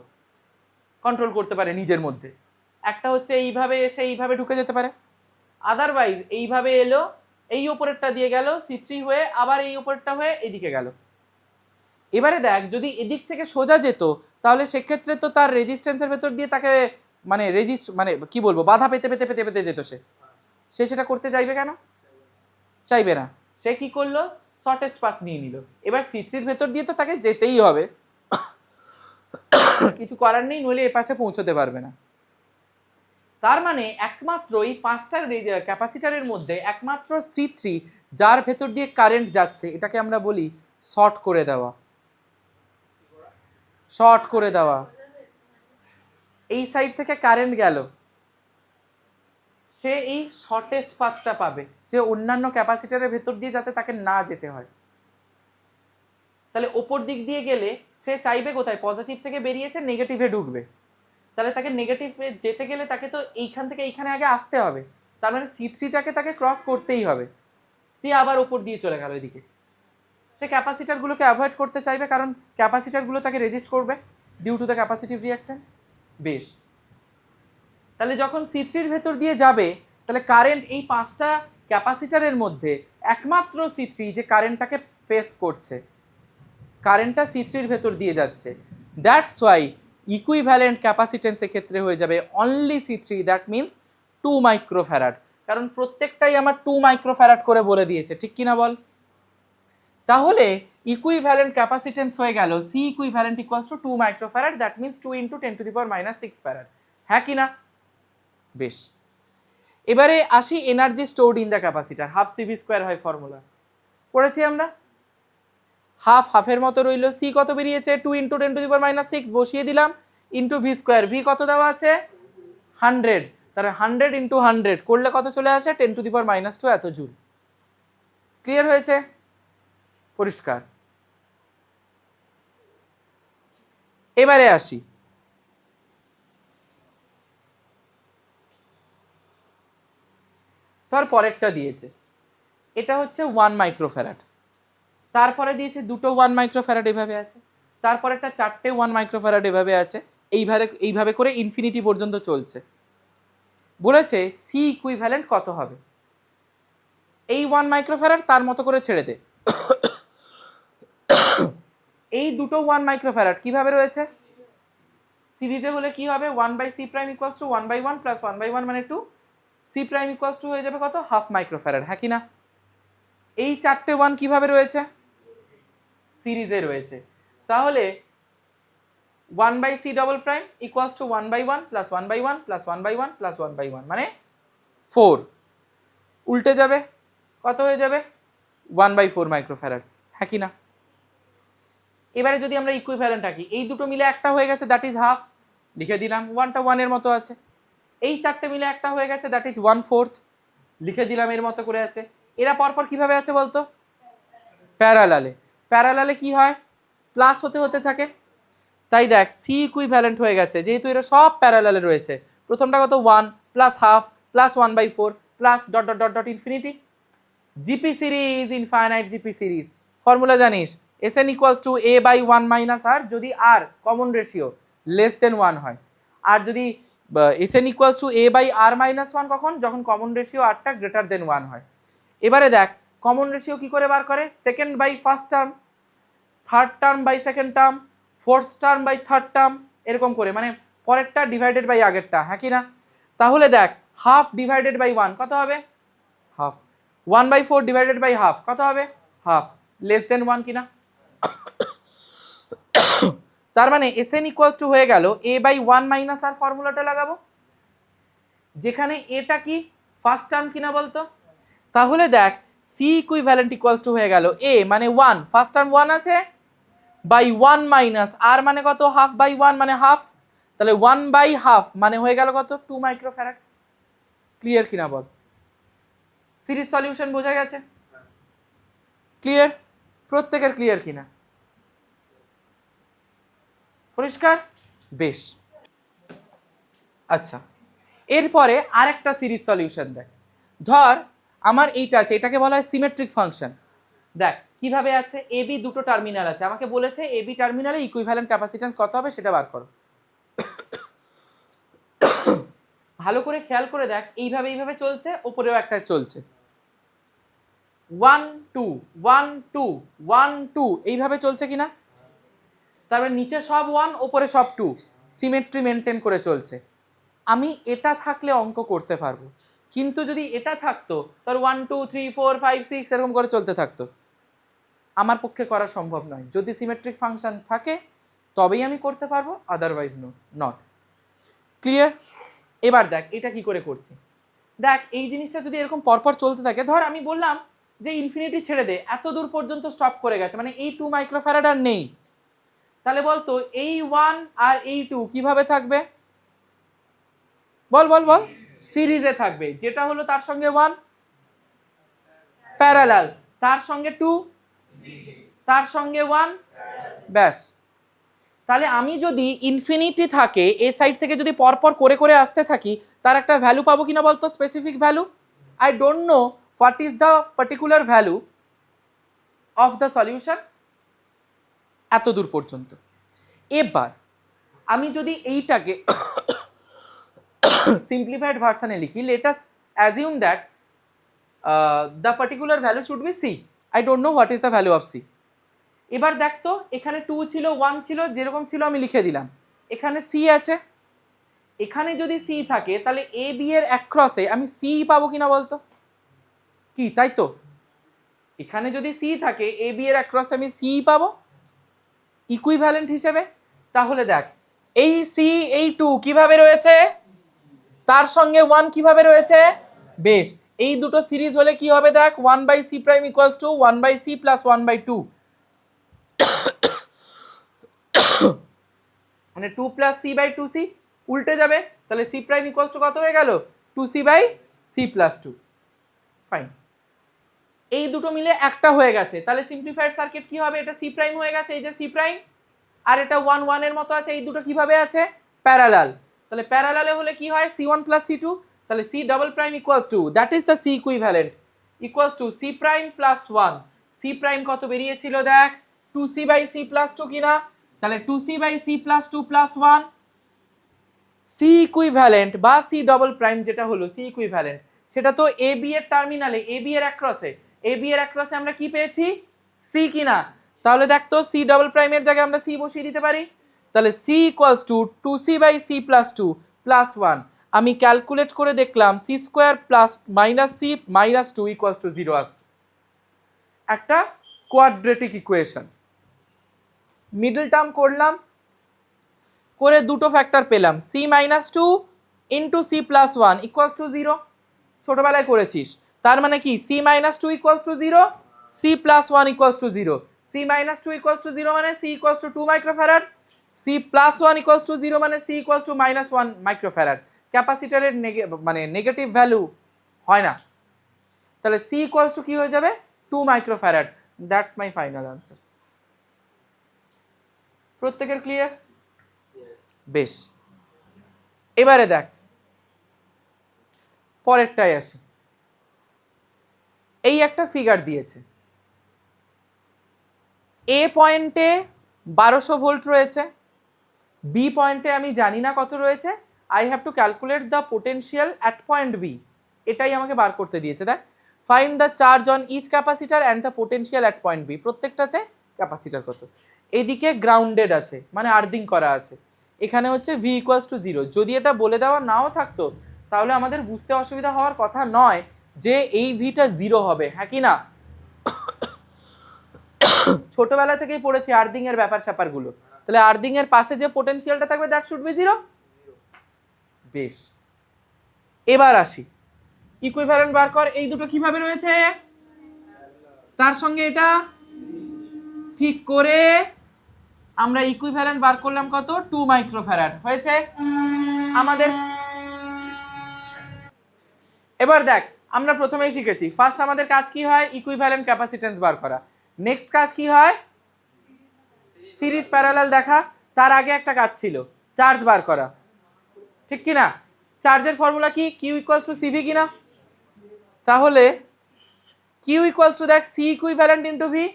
Speaker 1: কন্ট্রোল করতে পারে নিজের মধ্যে। একটা হচ্ছে এইভাবে এসে এইভাবে ঢুকে যেতে পারে, আদারওয়াইজ এইভাবে এলো, এই ওপরেরটা দিয়ে গেল C3 হয়ে, আবার এই ওপরেরটা হয়ে এদিকে গেল। এবারে দেখ যদি এদিক থেকে সোজা যেত তাহলে সেক্ষেত্রে তো তার রেজিস্ট্যান্সের ভেতর দিয়ে তাকে মানে মানে কি বলবো বাধা পেতে পেতে পেতে পেতে যেত। সে সেটা করতে চাইবে কেন? চাইবে না। সে কি করলো? শর্টেস্ট পাথ নিয়ে নিল। এবার C3 ভেতর দিয়ে তো তাকে যেতেই হবে, কিছু করার নেই, নইলে এ পাশে পৌঁছতে পারবে না। তার মানে একমাত্র এই 5টা ক্যাপাসিটারের মধ্যে একমাত্র C3 যার ভেতর দিয়ে কারেন্ট যাচ্ছে, এটাকে আমরা বলি শর্ট করে দেওয়া। শর্ট করে দেওয়া, এই সাইড থেকে কারেন্ট গেল, সে এই শর্টেস্ট পাথটা পাবে, যে অন্যান্য ক্যাপাসিটারের ভেতর দিয়ে যাতে তাকে না যেতে হয়। তাহলে ওপর দিক দিয়ে গেলে সে চাইবে কোথায়? পজিটিভ থেকে বেরিয়েছে, নেগেটিভে ঢুকবে। তাহলে তাকে নেগেটিভে যেতে গেলে তাকে তো এইখান থেকে এইখানে আগে আসতে হবে, তার মানে C3টাকে তাকে ক্রস করতেই হবে। দিয়ে আবার ওপর দিয়ে চলে গেল এদিকে। সে ক্যাপাসিটারগুলোকে অ্যাভয়েড করতে চাইবে, কারণ ক্যাপাসিটারগুলো তাকে রেজিস্ট করবে due to the capacitive reactance. বেশ, তাহলে যখন C3-র ভেতর দিয়ে যাবে, তাহলে কারেন্ট এই 5টা ক্যাপাসিটারের মধ্যে একমাত্র C3 যে কারেন্টটাকে ফেস করছে, কারেন্টটা C3-র ভেতর দিয়ে যাচ্ছে। দ্যাটস ওয়াই ইকুইভ্যালেন্ট ক্যাপাসিটেন্সের ক্ষেত্রে হয়ে যাবে only C3, that means 2 microfarad, কারণ প্রত্যেকটাই আমার 2 মাইক্রোফ্যারাড করে বলে দিয়েছে, ঠিক কিনা বল? তাহলে ইকুইভ্যালেন্ট ক্যাপাসিটেন্স হয়ে গেল C equivalent equals to 2 microfarad, that means 2 × 10⁻⁶ farad, হ্যাঁ কি না? বেশ, এবারে আসি energy stored in the capacitor, half CV² হয় ফর্মুলা, পড়েছি আমরা। হাফ হাফের মতো রইল, সি কত বেরিয়েছে 2 × 10⁻⁶, বসিয়ে দিলাম, ইন্টু V², ভি কত দেওয়া আছে 100, তাহলে 100 × 100 করলে কত চলে আসে 10⁻², এত জুল। ক্লিয়ার হয়েছে? পরিষ্কার? এবারে আসি, ধর পরেরটা দিয়েছে, এটা হচ্ছে 1 মাইক্রোফ্যারাড, তারপরে দিয়েছে দুটো 1 মাইক্রোফ্যারাড এভাবে আছে, তারপরে একটা 4টে 1 মাইক্রোফ্যারাড এভাবে আছে, এইভাবে করে ইনফিনিটি পর্যন্ত চলছে। বলেছে সি ইকুইভ্যালেন্ট কত হবে, এই 1 মাইক্রোফ্যারাড তার মতো করে ছেড়ে দে। এই দুটো 1 মাইক্রোফ্যারাড কিভাবে রয়েছে, সিরিজে হলে কি হবে, 1/c prime equals two 1/1 plus 1/1 মানে 2, সি প্রাইম ইকুয়ালস টু হয়ে যাবে কত, হাফ মাইক্রোফ্যারাড, হ্যাঁ কি না? এই 4টে 1 কিভাবে রয়েছে, সিরিজে রয়েছে, তাহলে 1/c double prime equals two 1/1 plus 1/1 plus 1/1 plus 1/1 মানে 4, উল্টে যাবে, কত হয়ে যাবে, 1/4 মাইক্রোফ্যারাড, হ্যাঁ কি না? এবারে যদি আমরা ইকুইভ্যালেন্ট রাখি, এই দুটো মিলে একটা হয়ে গেছে, দ্যাট ইজ হাফ, লিখে দিলাম, 1টা 1 এর মতো আছে, এই 4টে মিলে একটা হয়ে গেছে, দ্যাট ইজ 1/4, লিখে দিলাম এর মতো করে আছে। এরা পরপর কিভাবে আছে বলতো, প্যারালালে, প্যারালালে কি হয়, প্লাস হতে হতে থাকে, তাই দেখ সি ইকুইভ্যালেন্ট হয়ে গেছে, যেহেতু এরা সব প্যারালালে রয়েছে, প্রথমটা কত 1 plus half plus 1/4 plus dot dot dot dot infinity, GP series, infinite GP series, formula জানিস, Sn equals to a by 1 minus R, যদি R common ratio less than 1 হয়, আর যদি Sn equals to a by r minus 1 কখন, যখন common ratio আরটা greater than 1 হয়। এবারে দেখ কমন রেশিও কি করে বার করে, second by first term, third term by second term, fourth term by third term, এরকম করে, মানে পরেরটা ডিভাইডেড বাই আগেরটা, হ্যাঁ কি না? তাহলে দেখ হাফ ডিভাইডেড বাই 1 কত হবে, হাফ, 1/4 ডিভাইডেড বাই হাফ কত হবে, হাফ, লেস দেন 1 কিনা? তার মানে Sn ইকুয়ালস টু হয়ে গেল a বাই 1 মাইনাস আর, ফর্মুলাটা লাগাবো, যেখানে এটা কি ফার্স্ট টার্ম কিনা বলতো, তাহলে দেখ সি ইকুইভ্যালেন্ট ইকুয়ালস টু হয়ে গেল a মানে 1, ফার্স্ট টার্ম 1 আছে, বাই 1 মাইনাস আর মানে কত, হাফ বাই 1 মানে হাফ, তাহলে 1/2 মানে হয়ে গেল কত, 2 মাইক্রোফ্যারাড। ক্লিয়ার কিনা বল, সিরিজ সলিউশন বোঝা গেছে, ক্লিয়ার, প্রত্যেকের ক্লিয়ার কিনা, পরিষ্কার, বেশ। আচ্ছা, এরপরে আরেকটা সিরিজ সলিউশন দেখ, ধর আমার এইটা আছে, এটাকে বলা হয় সিমেট্রিক ফাংশন। দেখ কিভাবে আছে, এ বি দুটো টার্মিনাল আছে, আমাকে বলেছে এ বি টার্মিনালে ইকুইভ্যালেন্ট ক্যাপাসিট্যান্স কত হবে সেটা বার করো। ভালো করে খেয়াল করে দেখ, এইভাবে চলছে, ওপরেও একটা চলছে, 1 2 1 2 1 2 এইভাবে চলছে কিনা, তারপরে নিচে সব 1 ওপরে সব 2, সিমেট্রি মেনটেন করে চলছে। আমি এটা থাকলে অঙ্ক করতে পারবো, কিন্তু যদি এটা থাকতো তার 1 2 3 4 5 6 এরকম করে চলতে থাকতো, আমার পক্ষে করা সম্ভব নয়। যদি সিমেট্রিক ফাংশন থাকে তবেই আমি করতে পারবো, আদারওয়াইজ নট। ক্লিয়ার? এবার দেখ এটা কি করে করছি, দেখ এই জিনিসটা যদি এরকম পরপর চলতে থাকে, ধর আমি বললাম যে ইনফিনিটি ছেড়ে দে, এত দূর পর্যন্ত স্টপ করে গেছে, মানে এই 2 মাইক্রোফ্যারাড আর নেই, তাহলে বলতো এই 1 আর এই 2 কিভাবে থাকবে, বল বল বল, সিরিজে থাকবে, যেটা হলো তার সঙ্গে 1 প্যারালাল, তার সঙ্গে 2, তার সঙ্গে 1, ব্যাস। তাহলে আমি যদি ইনফিনিটি থাকে এ সাইড থেকে যদি পরপর করে করে আসতে থাকি, তার একটা ভ্যালু পাবো কিনা বলতো, specific value. I don't know what is the particular value of the solution এত দূর পর্যন্ত। এবার আমি যদি এইটাকে simplified ভার্সনে লিখি, let us assume that the particular value should be c. I don't know what is the value of c. এবার দেখ তো, এখানে 2 ছিল 1 ছিল, যেরকম ছিল আমি লিখে দিলাম, এখানে c আছে, এখানে যদি c থাকে তাহলে a b এর অ্যাক্রসে আমি c পাবো কিনা বলতো, কি তাই তো, এখানে যদি c থাকে a b এর অ্যাক্রসে আমি c পাবো ইকুইভ্যালেন্ট হিসেবে। তাহলে দেখ এই c এই 2 কিভাবে রয়েছে, তার সঙ্গে 1 কিভাবে রয়েছে, বেশ, এই দুটো সিরিজ হলে কি হবে দেখ, 1/c prime equals to 1/c plus 1/2, মানে 2 প্লাস c বাই 2c উল্টে যাবে, তাহলে c প্রাইম ইকুয়ালস টু কত হয়ে গেল, 2c by c plus 2। Fine, এই দুটো মিলে একটা হয়ে গেছে, তাহলে সিম্পলিফাইড সার্কিট কি হবে, এটা c প্রাইম হয়ে গেছে, এই যে c প্রাইম, আর এটা 1 1 এর মতো আছে, এই দুটো কিভাবে আছে, প্যারালাল, তাহলে প্যারালালে হলে কি হয় c1 প্লাস c2, তাহলে C double prime equals to, that is the C equivalent, equals to C prime plus one. C prime কত বেরিয়েছিল দেখ, 2c by C plus two কিনা, তাহলে 2c by C plus two plus one. C equivalent বা C double prime যেটা হলো C equivalent, সেটা তো এ বি এর টার্মিনালে, এ বি এর অ্যাক্রসে, এ বি এর অ্যাক্রসে আমরা কি পেয়েছি, সি কিনা। তাহলে দেখ তো সি ডবল প্রাইমের জায়গায় আমরা সি বসিয়ে দিতে পারি। তাহলে C equals to 2c by C plus two plus one. আমি ক্যালকুলেট করে দেখলাম C square plus minus C minus two equals to zero আসছে। একটা কোয়াড্রেটিক ইকুয়েশন। মিডল টার্ম করলাম, করে দুটো ফ্যাক্টর পেলাম, C minus two into C plus one equals to zero. ছোটবেলায় করেছিস। তার মানে কি, C minus two equals to zero, C plus one equals to zero. C minus two equals to zero মানে C equals to 2 microfarad, C plus one equals to zero মানে C equals to minus one microfarad. ক্যাপাসিটারের মানে negative value হয় না, তাহলে C equals two কি হয়ে যাবে, 2 microfarad. That's my final answer. প্রত্যেকের ক্লিয়ার? বেশ, এবারে দেখ পরেরটাই আসি। এই একটা ফিগার দিয়েছে, এ পয়েন্টে 1200 ভোল্ট রয়েছে, বি পয়েন্টে আমি জানি না কত রয়েছে, I have to calculate the potential at point B. এটাই আমাকে বার করতে দিয়েছে। দেখ, find the charge on each capacitor and the potential at point B. প্রত্যেকটাতে ক্যাপাসিটার কত, এদিকে গ্রাউন্ডেড আছে মানে আর্দিং করা আছে, এখানে হচ্ছে ভি ইকুয়ালস টু জিরো। যদি এটা বলে দেওয়া নাও থাকতো তাহলে আমাদের বুঝতে অসুবিধা হওয়ার কথা নয় যে এই ভিটা জিরো হবে, হ্যাঁ কি না? ছোটবেলা থেকেই পড়েছি আর্দিং এর ব্যাপার স্যাপারগুলো। তাহলে আর্দিং এর পাশে যে পোটেনশিয়ালটা থাকবে দ্যাট শুড বি জিরো। বেশ, এবার আসি ইকুইভ্যালেন্ট বার কর। এই দুটো কিভাবে রয়েছে, তার সঙ্গে এটা ঠিক করে আমরা ইকুইভ্যালেন্ট বার করলাম কত, 2 মাইক্রোফ্যারাড হয়েছে আমাদের। এবার দেখ, আমরা প্রথমেই শিখেছি ফার্স্ট আমাদের কাজ কি হয়, ইকুইভ্যালেন্ট ক্যাপাসিট্যান্স বার করা। নেক্সট কাজ কি হয়, সিরিজ প্যারালাল দেখা। তার আগে একটা কাজ ছিল চার্জ বার করা, ঠিক কি না? চার্জের ফর্মুলা কি, কিউ ইকুয়ালস টু সিভি কিনা? তাহলে কিউ ইকুয়ালস টু দেখ C equivalent into V.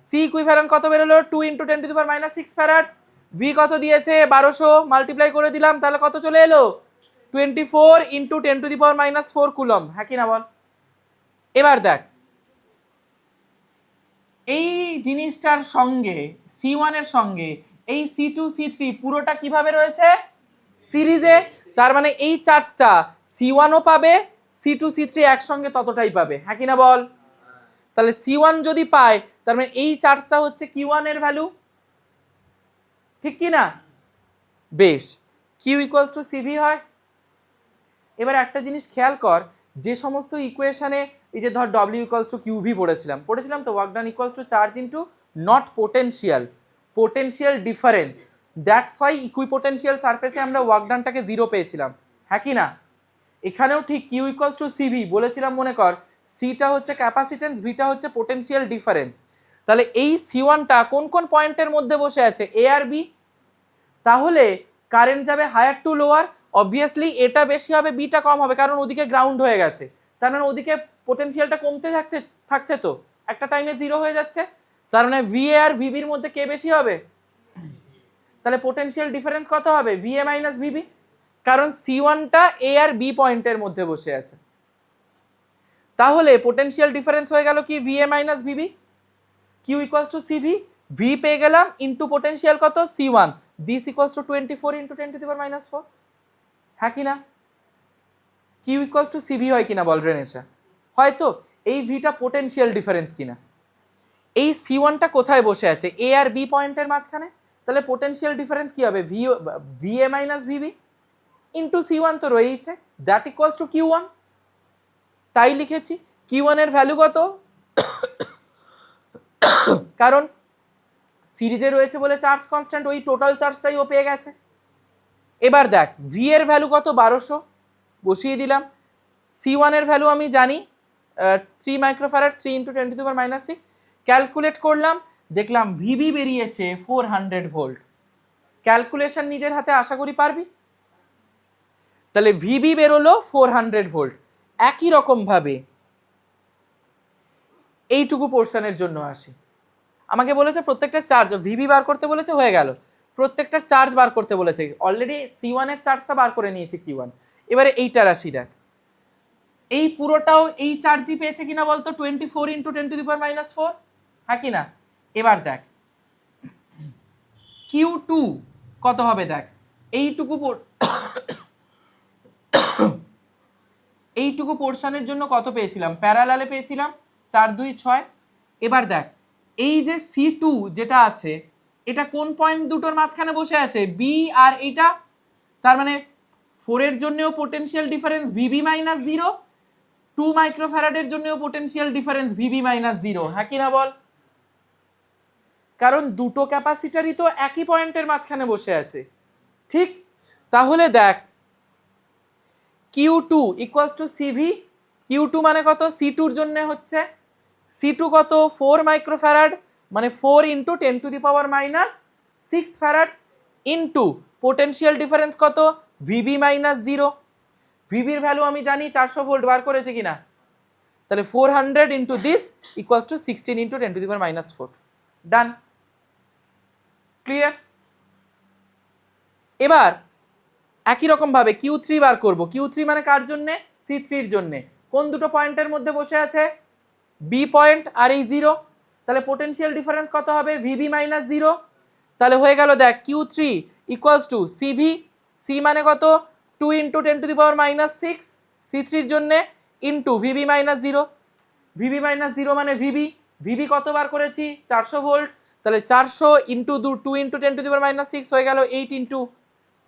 Speaker 1: C equivalent কত বেরোলো, 2 into 10 to the power minus 6 farad. V কত দিয়েছে, 1200, মাল্টিপ্লাই করে দিলাম, তাহলে কত চলে এলো, 24 into 10 to the power minus 4 coulomb, হ্যাঁ কি না বল? এবার দেখ, এই জিনিসটার সঙ্গে C1 এর সঙ্গে এই C2 C3 পুরোটা কিভাবে রয়েছে, সিরিজে। তার মানে এই চার্জটা C1 ও পাবে, C2 C3 একসঙ্গে ততটাই পাবে, হ্যাঁ কি না বল? তাহলে C1 যদি পায় তার মানে এই চার্জটা হচ্ছে Q1 এর ভ্যালু, ঠিক কি না? বেশ, Q ইকুয়ালস টু CV হয়। এবার একটা জিনিস খেয়াল কর, যে সমস্ত ইকুয়েশনে এই যে ধর W ইকুয়ালস টু QV পড়েছিলাম তো, work done equals to charge into not potential, potential difference. That's why equipotential সারফেসে আমরা ওয়ার্ক ডানটাকে জিরো পেয়েছিলাম, হ্যাঁ কি না? এখানেও ঠিক কিউ ইকুয়ালস টু সিভি বলেছিলাম, মনে কর সিটা হচ্ছে ক্যাপাসিটেন্স, ভিটা হচ্ছে পোটেনশিয়াল ডিফারেন্স। তাহলে এই C1টা কোন কোন পয়েন্টের মধ্যে বসে আছে, এ আর বি। তাহলে কারেন্ট যাবে হায়ার টু লোয়ার, অবভিয়াসলি এটা বেশি হবে বিটা কম হবে, কারণ ওদিকে গ্রাউন্ড হয়ে গেছে। তার মানে ওদিকে পোটেনশিয়ালটা কমতে থাকছে তো, একটা টাইমে জিরো হয়ে যাচ্ছে। তার মানে ভিএ আর ভিবির মধ্যে কে বেশি হবে, তাহলে পোটেনশিয়াল ডিফারেন্স কত হবে, ভিএ মাইনাস ভিবি, কারণ C1টা এ আর বি পয়েন্টের মধ্যে বসে আছে। তাহলে পোটেনশিয়াল ডিফারেন্স হয়ে গেল কি, V A minus V B. Q equals to CV, V পেয়ে গেলাম ইন্টু পোটেনশিয়াল কত, C1, this equals to 24 into 10 to the power minus 4, হ্যাঁ কিনা? কিউ ইকুয়ালস টু সিভি হয় কিনা বল রেনেশা? হয়তো। এই ভিটা পোটেনশিয়াল ডিফারেন্স কিনা। এই C1টা কোথায় বসে আছে, এ আর বি পয়েন্টের মাঝখানে, তাহলে পোটেনশিয়াল ডিফারেন্স কি হবে, VA minus VB into C1 তো রয়েছে, দ্যাট ইকুয়ালস টু Q1। তাই লিখেছি Q1 এর ভ্যালু কত, কারণ সিরিজে রয়েছে বলে চার্জ কনস্ট্যান্ট, ওই টোটাল চার্জটাই ও পেয়ে গেছে। এবার দেখ ভি এর ভ্যালু কত, 1200, বসিয়ে দিলাম। C1 এর ভ্যালু আমি জানি 3 microfarad, 3 into 10 to the power minus 6, calculate করলাম, দেখলাম ভিবি বেরিয়েছে 400 ভোল্ট। ক্যালকুলেশন নিজের হাতে আশা করি পারবি। তাহলে ভিবি বেরোলো 400 ভোল্ট। একই রকম ভাবে এইটুকু পোর্শনের জন্য আসে, আমাকে বলেছে প্রত্যেকটা চার্জ ভিবি বার করতে বলেছে, হয়ে গেল। প্রত্যেকটা চার্জ বার করতে বলেছে, অলরেডি C1 এর চার্জটা বার করে নিয়েছি Q1। এবারে এইটার আসি, দেখ এই পুরোটাও এই চার্জই পেয়েছে কিনা বলতো, 24 × 10⁻⁴, হ্যাঁ কি না? এবার দেখ Q2 কত হবে, দেখ এইটুকু পোর্শনের জন্য কত পেয়েছিলাম, প্যারালালে পেয়েছিলাম 4 2 6। এবার দেখ এই যে C2 যেটা আছে, এটা কোন পয়েন্ট দুটোর মাঝখানে বসে আছে, বি আর এইটা, তার মানে 4 এর জন্যও পোটেনশিয়াল ডিফারেন্স VB - 0, 2 মাইক্রোফ্যারাডের জন্যও পোটেনশিয়াল ডিফারেন্স VB - 0, হ্যাঁ কি না বল? কারণ দুটো ক্যাপাসিটারই তো একই পয়েন্টের মাঝখানে বসে আছে, ঠিক? তাহলে দেখ Q2 = CV, Q2 মানে কত, C2 এর জন্য হচ্ছে C2 কত 4 মাইক্রোফ্যারাড, মানে 4 × 10⁻⁶ ফ্যারাড ইনটু পোটেনশিয়াল ডিফারেন্স কত VB - 0। ভিবির ভ্যালু আমি জানি 400 ভোল্ট, বার করেছে কিনা, তাহলে 400 × this = 16 × 10⁻⁴। Done, clear? এবার একই রকম ভাবে Q3 বার করব। Q3 মানে কার জন্য, C3 এর জন্য। কোন দুটো পয়েন্টের মধ্যে বসে আছে, বি পয়েন্ট আর এই 0, তাহলে পোটেনশিয়াল ডিফারেন্স কত হবে VB - 0। তাহলে হয়ে গেল, দেখ Q3 = CV, C মানে কত 2 × 10⁻⁶, C3 এর জন্য ইনটু VB - 0। VB - 0 মানে VB কত বার করেছি 400 ভোল্ট, তাহলে 400 × 2 × 10⁻⁶ হয়ে গেল 8 ×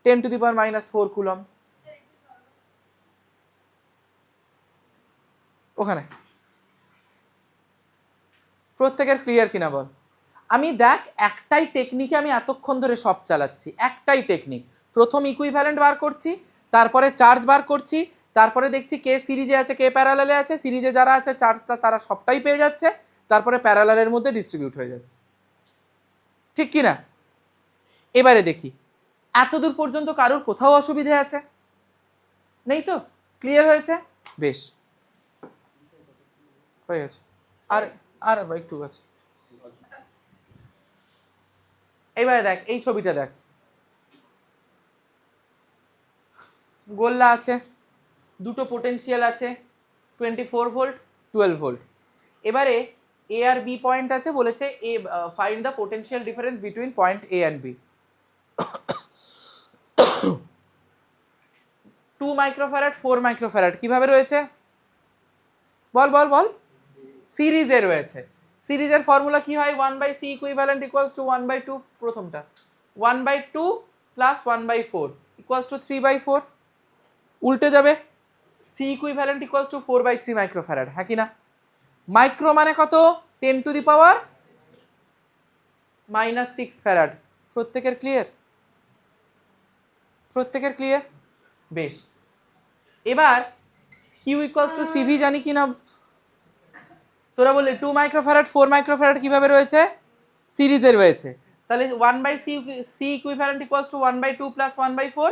Speaker 1: 10⁻⁴ কুলম। ওখানে প্রত্যেকের ক্লিয়ার কিনা বল? আমি দেখ একটাই টেকনিকে আমি এতক্ষণ ধরে সব চালাচ্ছি, একটাই টেকনিক। প্রথম ইকুইভ্যালেন্ট বার করছি, তারপরে চার্জ বার করছি, তারপরে দেখছি কে সিরিজে আছে কে প্যারালালে আছে, সিরিজে যারা আছে চার্জটা তারা সবটাই পেয়ে যাচ্ছে, তারপরে প্যারালালের মধ্যে ডিস্ট্রিবিউট হয়ে যাচ্ছে, ঠিক কি না? এবারে দেখি এতদূর পর্যন্ত কারোর কোথাও অসুবিধে আছে? নেই তো? ক্লিয়ার হয়েছে? বেশ, হয়ে গেছে। আর আর একটু আছে। এবারে দেখ এই ছবিটা দেখ, গোল্লা আছে, দুটো পোটেনশিয়াল আছে 24 ভোল্ট 12 ভোল্ট। এবারে এ আর বি পয়েন্ট আছে, বলেছে এ find the potential difference between point A and B. 2 microfarad 4 microfarad কিভাবে রয়েছে বল বল বল? সিরিজে রয়েছে। সিরিজের ফর্মুলা কি হয়, 1/C ইকুইভ্যালেন্ট = 1/2, প্রথমটা 1/2 + 1/4 = 3/4, উল্টে যাবে, C ইকুইভ্যালেন্ট = 4/3 মাইক্রোফ্যারাড, হ্যাঁ কি না? মাইক্রো মানে কত 10⁻⁻6 ফ্যারাড। প্রত্যেকের ক্লিয়ার? প্রত্যেকের ক্লিয়ার? বেশ, এবার Q = CV জানি কি না? তোরা বললে 2 মাইক্রোফ্যারাড 4 মাইক্রোফ্যারাড কিভাবে রয়েছে, সিরিজে রয়েছে, তাহলে 1/C ইকুইভ্যালেন্ট = 1/2 + 1/4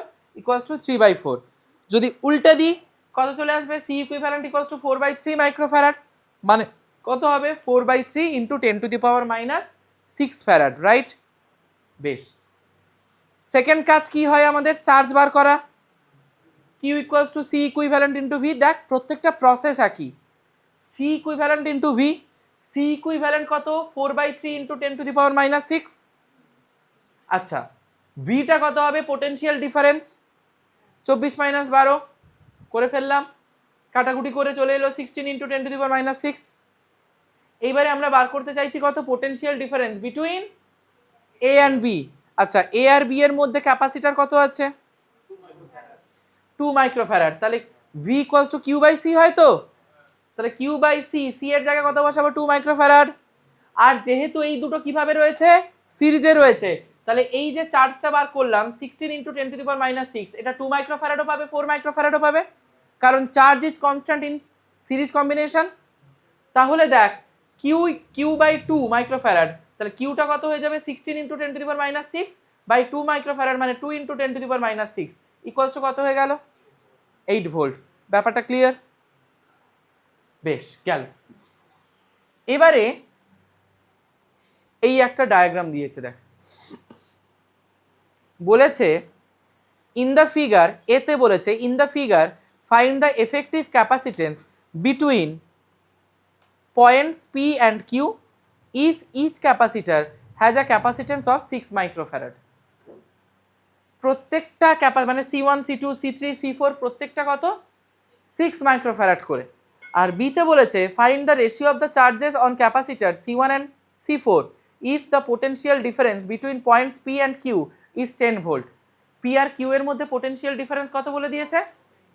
Speaker 1: = 3/4। যদি উল্টে দিই কত চলে আসবে, C ইকুইভ্যালেন্ট = 4/3 মাইক্রোফ্যারাড, মানে কত হবে 4/3 × 10⁻⁻6 ফ্যারাড, রাইট? বেশ, সেকেন্ড কাজ কি হয় আমাদের, চার্জ বার করা। Q = C ইকুইভ্যালেন্ট × V, দেখ প্রত্যেকটা প্রসেস একই, C equivalent × V, C equivalent কত 4/3 × 10⁻⁻6। আচ্ছা, ভিটা কত হবে, পোটেনশিয়াল ডিফারেন্স 24 - 12 করে ফেললাম, কাটাকুটি করে চলে এলো 16 × 10⁻⁶। এইবারে আমরা বার করতে চাইছি কত, potential difference between A and B. আচ্ছা, এ আর বি এর মধ্যে ক্যাপাসিটার কত আছে 2 মাইক্রোফ্যারাড, তাহলে V = Q/C হয় তো, তাহলে Q/C, C এর জায়গায় কত বসাবো 2 মাইক্রোফ্যারাড। আর যেহেতু এই দুটো কিভাবে রয়েছে, সিরিজে রয়েছে, তাহলে এই যে চার্জটা বার করলাম 16 × 10⁻⁶, এটা 2 মাইক্রোফ্যারাডও পাবে 4 মাইক্রোফ্যারাডও পাবে, কারণ charge is constant in series combination. তাহলে দেখ Q/2 মাইক্রোফ্যারাড, তাহলে Qটা কত হয়ে যাবে 16 × 10⁻⁶/2 মাইক্রোফ্যারাড, মানে 2 × 10⁻⁶, ইকুয়ালস টু কত হয়ে গেল 8 ভোল্ট। ব্যাপারটা ক্লিয়ার? বেশ, গেল। এবারে এই একটা ডায়াগ্রাম দিয়েছে, দেখ বলেছে ইন দ্য ফিগার, এতে বলেছে in the figure find the effective capacitance between points P and Q if each capacitor has a capacitance of 6 microfarad। প্রত্যেকটা মানে C1 C2 C3 C4 প্রত্যেকটা কত? 6 মাইক্রোফ্যারাড করে। আর বিতে বলেছে find the ratio of the charges on capacitor C1 and C4 if the potential difference between points P and Q is 10 volt. P আর Q এর মধ্যে পোটেনশিয়াল ডিফারেন্স কত বলে দিয়েছে?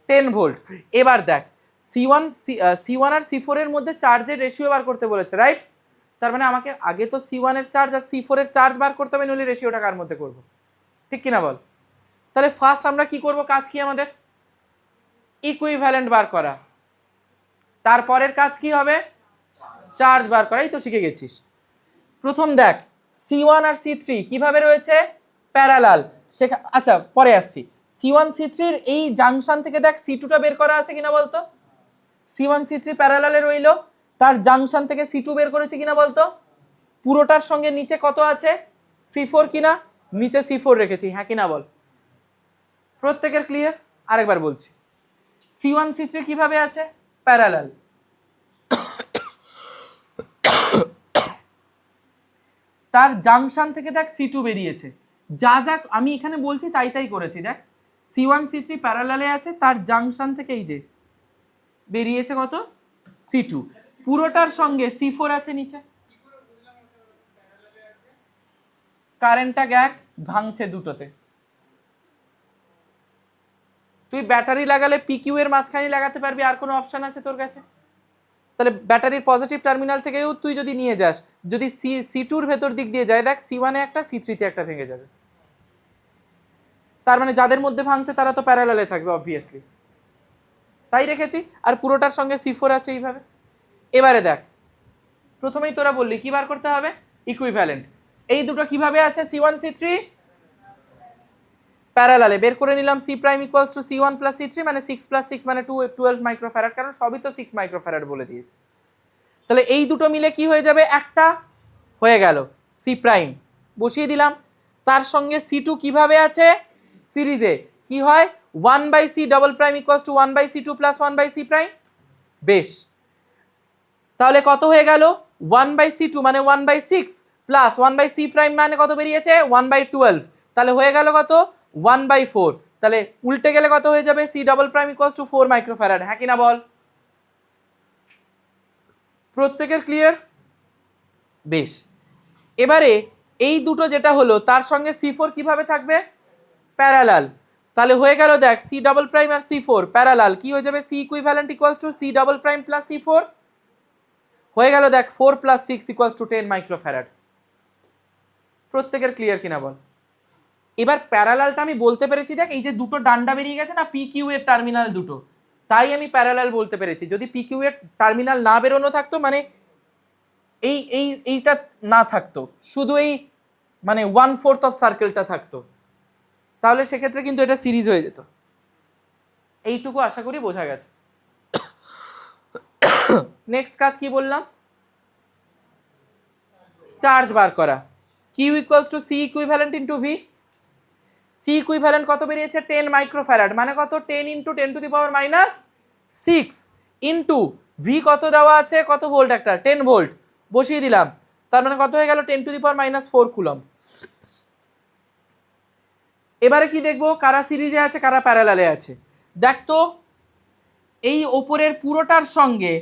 Speaker 1: 10 ভোল্ট। এবার দেখ C1 আর C4 এর মধ্যে চার্জের রেশিও বার করতে বলেছে, রাইট? তার মানে আমাকে আগে তো C1 এর চার্জ আর C4 এর চার্জ বার করতে হবে, নইলে রেশিওটা কার মধ্যে করব, ঠিক কিনা বল? তাহলে ফার্স্ট আমরা কি করব, কাজ কি আমাদের? ইকুইভ্যালেন্ট বার করা। তারপরের কাজ কি হবে? চার্জ বার করা। এই তো শিখে গেছিস। প্রথম দেখ C1 আর C3 কিভাবে রয়েছে? প্যারালাল। আচ্ছা পরে আসছি। C1 C3 এর এই জাংশন থেকে দেখ C2 টা বের করা আছে কিনা বলতো? C1 C3 প্যারালালে রইলো, তার জাংশন থেকে C2 বের করেছি কিনা বলতো? পুরোটার সঙ্গে নিচে কত আছে? C4 কিনা? নিচে C4 রেখেছি, হ্যাঁ কিনা বল? প্রত্যেকের ক্লিয়ার? আরেকবার বলছি, C1 C3 কিভাবে আছে? প্যারালাল। তার জাংশন থেকে দেখ C2 বেরিয়েছে, যা যা আমি এখানে বলছি তাই তাই করেছি। দেখ C1 C3 প্যারালালে আছে, তার জাংশন থেকে এই যে বেরিয়েছে কত? C2। পুরোটার সঙ্গে C4 আছে নিচে। কারেন্টটা গ্যাক ভাঙছে দুটোতে। তুই ব্যাটারি লাগালে PQ এর মাঝখানে লাগাতে পারবি, আর কোনো অপশন আছে তোর কাছে? তাহলে ব্যাটারির পজিটিভ টার্মিনাল থেকেও তুই যদি নিয়ে যাস, যদি C2 এর ভেতর দিক দিয়ে যায়, দেখ C1 এ একটা C3 তে একটা ভেঙে যাবে। তার মানে যাদের মধ্যে ভাঙছে তারা তো প্যারালালে থাকবে অবভিয়াসলি, তাই রেখেছি। আর পুরোটার সঙ্গে C4 আছে এইভাবে। এবারে দেখ প্রথমেই তোরা বললি কি বার করতে হবে? ইকুইভ্যালেন্ট। এই দুটো কিভাবে আছে? C1 C3 প্যারালালে বের করে নিলাম। C prime equals two C1 plus C3 মানে 6 প্লাস 6 মানে 12 মাইক্রোফ্যারাড, কারণ সবই তো 6 মাইক্রোফ্যারাড বলে দিয়েছে। তাহলে এই দুটো মিলে কি হয়ে যাবে? একটা হয়ে গেল C প্রাইম, বসিয়ে দিলাম। তার সঙ্গে C2 কিভাবে আছে? সিরিজে। কি হয়? 1/C double prime equals two 1/C2 plus 1/C prime. বেশ, তাহলে কত হয়ে গেল? 1/C2 মানে 1/6 প্লাস 1/C প্রাইম মানে কত বেরিয়েছে? 1/12। তাহলে হয়ে গেল কত? 1/4। তাহলে উল্টে গেলে কত হয়ে যাবে? C double prime equals two 4 microfarad, হ্যাঁ কিনা বল? প্রত্যেকের ক্লিয়ার? বেশ, এবারে এই দুটো যেটা হলো তার সঙ্গে C4 কিভাবে থাকবে? প্যারালাল। তাহলে হয়ে গেল দেখ C ডাবল প্রাইম আর C4 প্যারালাল, কি হয়ে যাবে? C equivalent equals two C double prime plus C4 হয়ে গেল। দেখ 4 প্লাস 6 ইকুয়ালস টু 10 মাইক্রোফ্যারাড। প্রত্যেকের ক্লিয়ার কিনা বল? এবার প্যারালালটা আমি বলতে পেরেছি, দেখ এই যে দুটো ডান্ডা বেরিয়ে গেছে না PQ এর টার্মিনাল দুটো, তাই আমি প্যারালাল বলতে পেরেছি। যদি PQ এর টার্মিনাল না বেরোনো থাকতো, মানে এইটা না থাকতো, শুধু এই মানে 1/4 অফ সার্কেলটা থাকতো, তাহলে সেক্ষেত্রে কিন্তু এটা সিরিজ হয়ে যেত। এইটুকু আশা করি বোঝা গেছে। নেক্সট কাজ কি বললাম? চার্জ বার করা। Q equals to C equivalent into V। C equivalent কত বেরিয়েছে? 10 মাইক্রোফ্যারাড, মানে কত? 10 into 10 to the power minus 6 into V কত দেওয়া আছে? কত ভোল্ট? একটা 10 ভোল্ট বসিয়ে দিলাম। তার মানে কত হয়ে গেল? 10 to the power minus 4 coulomb. এবারে কি দেখবো? কারা সিরিজে আছে, কারা প্যারালালে আছে। দেখ তো এই ওপরের পুরোটার সঙ্গে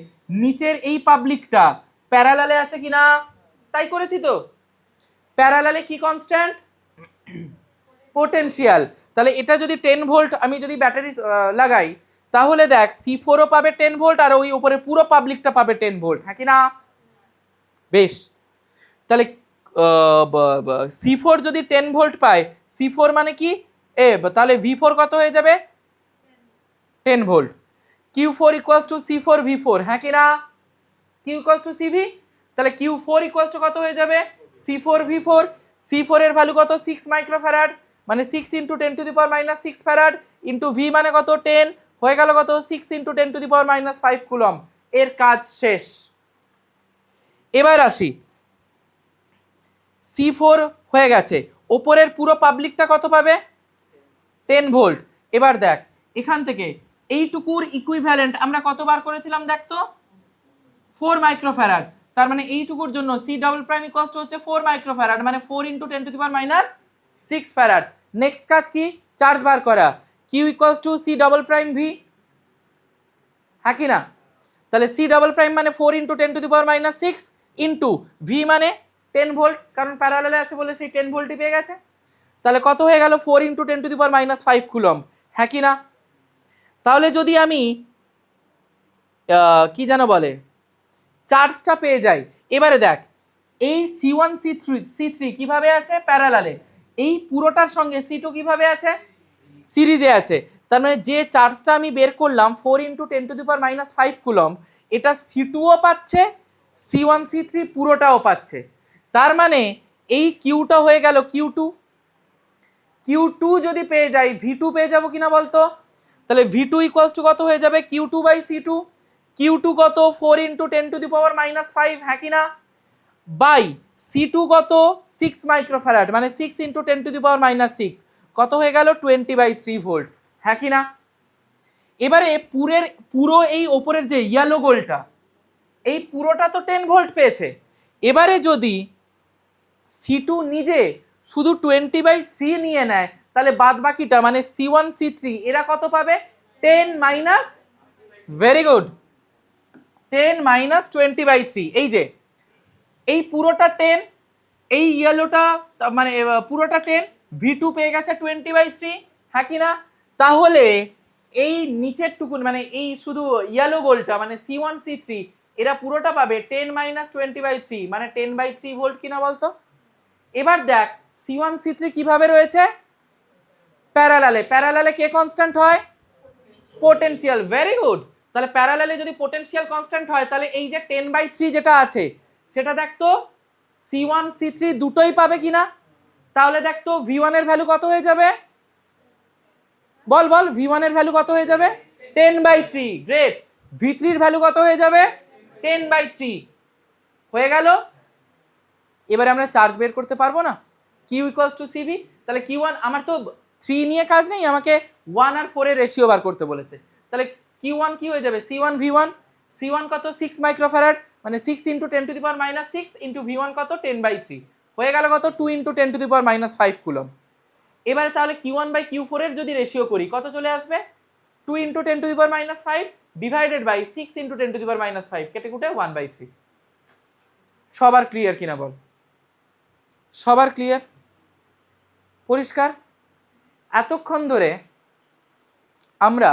Speaker 1: নিচের এই পাবলিকটা প্যারালালে আছে কিনা? তাই করেছি তো। প্যারালালে কি কনস্ট্যান্ট? পোটেনশিয়াল। তাহলে এটা যদি 10 ভোল্ট আমি যদি ব্যাটারি লাগাই, তাহলে দেখ C4 ও পাবে 10 ভোল্ট আর ওই উপরে পুরো পাবলিকটা পাবে 10 ভোল্ট, হ্যাঁ কি না? বেশ, তাহলে C4 যদি 10 ভোল্ট পায়, C4 মানে কি? তাহলে V4 কত হয়ে যাবে? 10 volt. Q4 equals to C4 V4, হ্যাঁ কি না? Q equals to CV। তাহলে Q4 ইকুয়ালস টু কত হয়ে যাবে? C4 V4। C4 এর ভ্যালু কত? 6 মাইক্রোফ্যারাড, মানে 6 into 10 to the power minus 6 farad into V মানে কত? 10। হয়ে গেল কত 6 × 10⁻⁻5 কুলম্ব। এর কাজ শেষ। এবার আসি C4 হয়ে গেছে, ওপরের পুরো পাবলিকটা কত পাবে 10 ভোল্ট। এবার দেখ এখান থেকে এইটুকুর ইকুইভ্যালেন্ট আমরা কতবার করেছিলাম দেখ তো 4 মাইক্রোফ্যারাড। তার মানে এইটুকুর জন্য C double prime equals two হচ্ছে 4 মাইক্রোফ্যারাড, মানে 4 × 10⁻6 ফ্যারাড। নেক্সট কাজ কি চার্জ বার করা, Q equals to C double prime V, হ্যাঁ কি না? তাহলে C ডাবল প্রাইম মানে 4 × 10⁻6 ইন্টু V মানে 10 ভোল্ট, কারণ প্যারালালে আছে বলে সেই 10 ভোল্টই পেয়ে গেছে। তাহলে কত হয়ে গেল 4 × 10⁻5 কুলম্ব, হ্যাঁ কি না? তাহলে যদি আমি কি যেন বলে চার্জটা পেয়ে যাই, এবারে দেখ এই C1 C3 কিভাবে আছে প্যারালালে, এই পুরোটার সঙ্গে C2 কিভাবে আছে সিরিজে আছে। তার মানে যে চার্জটা আমি বের করলাম 4 × 10⁻5 কুলম্ব, এটা C2ও পাচ্ছে, C1 C3 পুরোটাও পাচ্ছে। তার মানে এই কিউটা হয়ে গেল Q2 যদি পেয়ে যাই V2 পেয়ে যাবো কিনা বলতো? তাহলে V2 ইকুয়ালস টু কত হয়ে যাবে Q2/C2, Q2 কত 4 × 10⁻5, হ্যাঁ কি না, বাই C2 কত 6 মাইক্রোফ্যারাড, মানে 6 × 10⁻6 কত হয়ে গেল 20/3 ভোল্ট, হ্যাঁ কি না? এবারে পুরো এই ওপরের যে ইয়েলো গোলটা এই পুরোটা তো 10 ভোল্ট পেয়েছে। এবারে যদি C2 নিজে শুধু 20/3 নিয়ে নেয়, তাহলে বাদ বাকিটা মানে C1 C3 এরা কত পাবে 10 ভেরি গুড 10 - 20/3। এই যে এই পুরোটা 10, এই ইয়েলোটা মানে পুরোটা 10, V2 পেয়ে গেছে 20/3, হ্যাঁ কি না? তাহলে এই নিচের টুকুন মানে এই শুধু ইয়েলো গোলটা মানে C1 C3 এরা পুরোটা পাবে 10 - 20/3 মানে 10/3 ভোল্ট কিনা বলতো? এবার দেখ C1 C3 কিভাবে রয়েছে প্যারালালে কে কনস্ট্যান্ট হয় পোটেনশিয়াল, ভেরি গুড। তাহলে প্যারালালে যদি পোটেনশিয়াল কনস্ট্যান্ট হয় তাহলে এই যে 10/3 যেটা আছে সেটা দেখতো C1 C3 দুটোই পাবে কিনা। তাহলে দেখতো V1 এর ভ্যালু কত হয়ে যাবে, বল V1 এর ভ্যালু কত হয়ে যাবে 10/3, গ্রেট। V3 এর ভ্যালু কত হয়ে যাবে 10/3 হয়ে গেল। এবারে আমরা চার্জ বের করতে পারবো না, Q ইকুয়ালস টু CV। তাহলে Q1 আমার তো 3 নিয়ে কাজ নেই, আমাকে 1 আর 4 এর রেশিও বার করতে বলেছে। তাহলে Q1 কি হয়ে যাবে C1 V1, C1 কত 6 মাইক্রোফ্যারাড মানে 6 × 10⁻6 ইন্টু V1 কত 10/3 হয়ে গেল কত 2 × 10⁻5 কুলম্ব। এবারে তাহলে Q1/Q4 এর যদি রেশিও করি কত চলে আসবে 2 × 10⁻5 ডিভাইডেড বাই 6 × 10⁻5 কেটে কুটে 1/3। সবার ক্লিয়ার কিনা বল? সবার ক্লিয়ার, পরিষ্কার? এতক্ষণ ধরে আমরা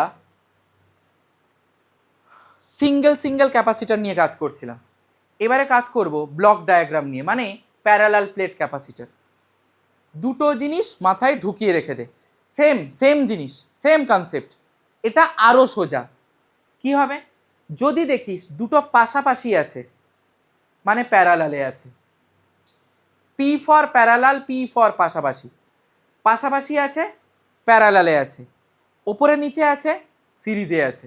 Speaker 1: সিঙ্গেল ক্যাপাসিটর নিয়ে কাজ করছিলাম, এবারে কাজ করব ব্লক ডায়াগ্রাম নিয়ে, মানে প্যারালাল প্লেট ক্যাপাসিটর। দুটো জিনিস মাথায় ঢুকিয়ে রেখে দে, সেম জিনিস সেম কনসেপ্ট, এটা আরো সোজা। কি হবে যদি দেখিস দুটো পাশাপাশি আছে মানে প্যারালালে আছে, P for parallel, P for পাশাপাশি আছে প্যারালালে আছে, ওপরে নিচে আছে সিরিজে আছে।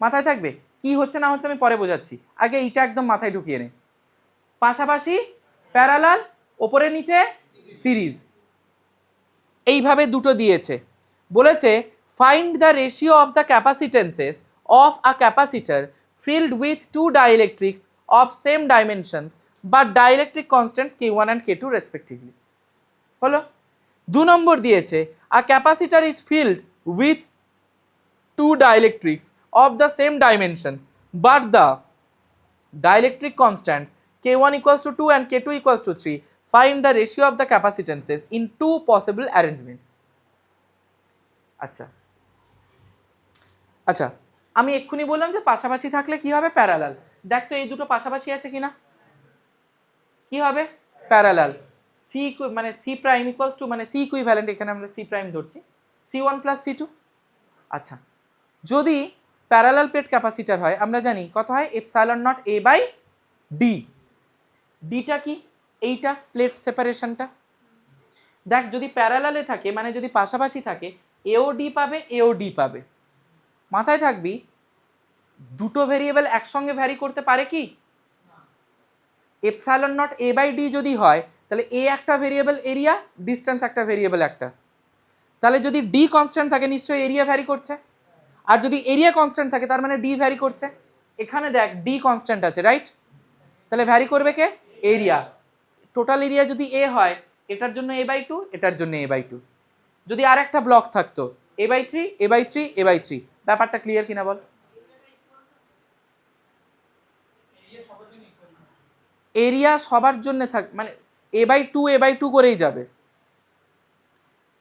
Speaker 1: মাথায় থাকবে কি হচ্ছে না হচ্ছে আমি পরে বোঝাচ্ছি, আগে এইটা একদম মাথায় ঢুকিয়ে নে। পাশাপাশি প্যারালাল, ওপরে নিচে সিরিজ, এইভাবে দুটো দিয়েছে। বলেছে find the ratio of the capacitances of a capacitor filled with two dielectrics of same dimensions but dielectric constants K1 and K2 respectively. হলো 2 নম্বর দিয়েছে a capacitor is filled with two dielectrics of the same dimensions but the dielectric constants K1 equals to 2 and K2 equals to 3. Find the ratio of the capacitances in two possible arrangements. আচ্ছা আমি এক্ষুনি বললাম যে পাশাপাশি থাকলে কি হবে parallel. দেখ তো এই দুটো পাশাপাশি আছে কিনা, কি হবে প্যারালাল। C মানে C প্রাইম ইকুয়ালস টু মানে C ইকুইভ্যালেন্ট, এখানে আমরা C প্রাইম ধরছি, C1 + C2। আচ্ছা যদি প্যারালাল প্লেট ক্যাপাসিটর হয় আমরা জানি কত হয় ε0 A/D। ডিটা কি এইটা প্লেট সেপারেশনটা। দেখ যদি প্যারালালে থাকে মানে যদি পাশাপাশি থাকে AOD পাবে AOD পাবে, মাথায় থাকবি দুটো ভেরিয়েবল একসঙ্গে ভ্যারি করতে পারে কি? Epsilon naught A by D যদি হয় তাহলে এ একটা ভেরিয়েবল এরিয়া, ডিস্টেন্স একটা ভেরিয়েবল একটা, তাহলে যদি ডি কনস্ট্যান্ট থাকে নিশ্চয়ই এরিয়া ভ্যারি করছে, আর যদি এরিয়া কনস্ট্যান্ট থাকে তার মানে ডি ভ্যারি করছে। এখানে দেখ ডি কনস্ট্যান্ট আছে, রাইট? তাহলে ভ্যারি করবে কে? এরিয়া। টোটাল এরিয়া যদি এ হয় এটার জন্য এ বাই টু, এটার জন্য এ বাই টু। যদি আর একটা ব্লক থাকতো A by three, A by three, A by three. ব্যাপারটা ক্লিয়ার কিনা বল? এরিয়া সবার জন্য থাক, মানে A by two, A by two করেই যাবে।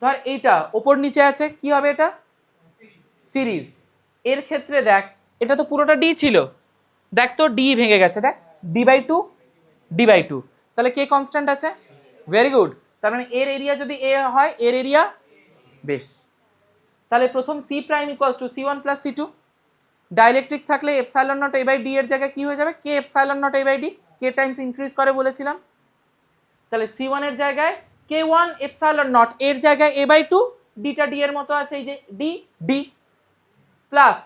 Speaker 1: ধর এইটা ওপর নিচে আছে, কি হবে এটা? সিরিজ। এর ক্ষেত্রে দেখ এটা তো পুরোটা ডি ছিল, দেখ তো ডি ভেঙে গেছে, দেখ D by two, D by two, তাহলে কে কনস্ট্যান্ট আছে? Very good. তার মানে এর এরিয়া যদি এ হয়, এর এরিয়া, বেশ। তাহলে প্রথম C prime equals to C one plus C two. Dielectric থাকলে epsilon naught A by D এর জায়গায় কি হয়ে যাবে? K epsilon naught A by D, K times increase করে বলেছিলাম। তাহলে সি ওয়ান এর জায়গায় কে ওয়ান এপসাইলন নট, এর জায়গায় এ বাই টু, ডিটা ডি এর মতো আছে, এই যে ডি ডি, প্লাস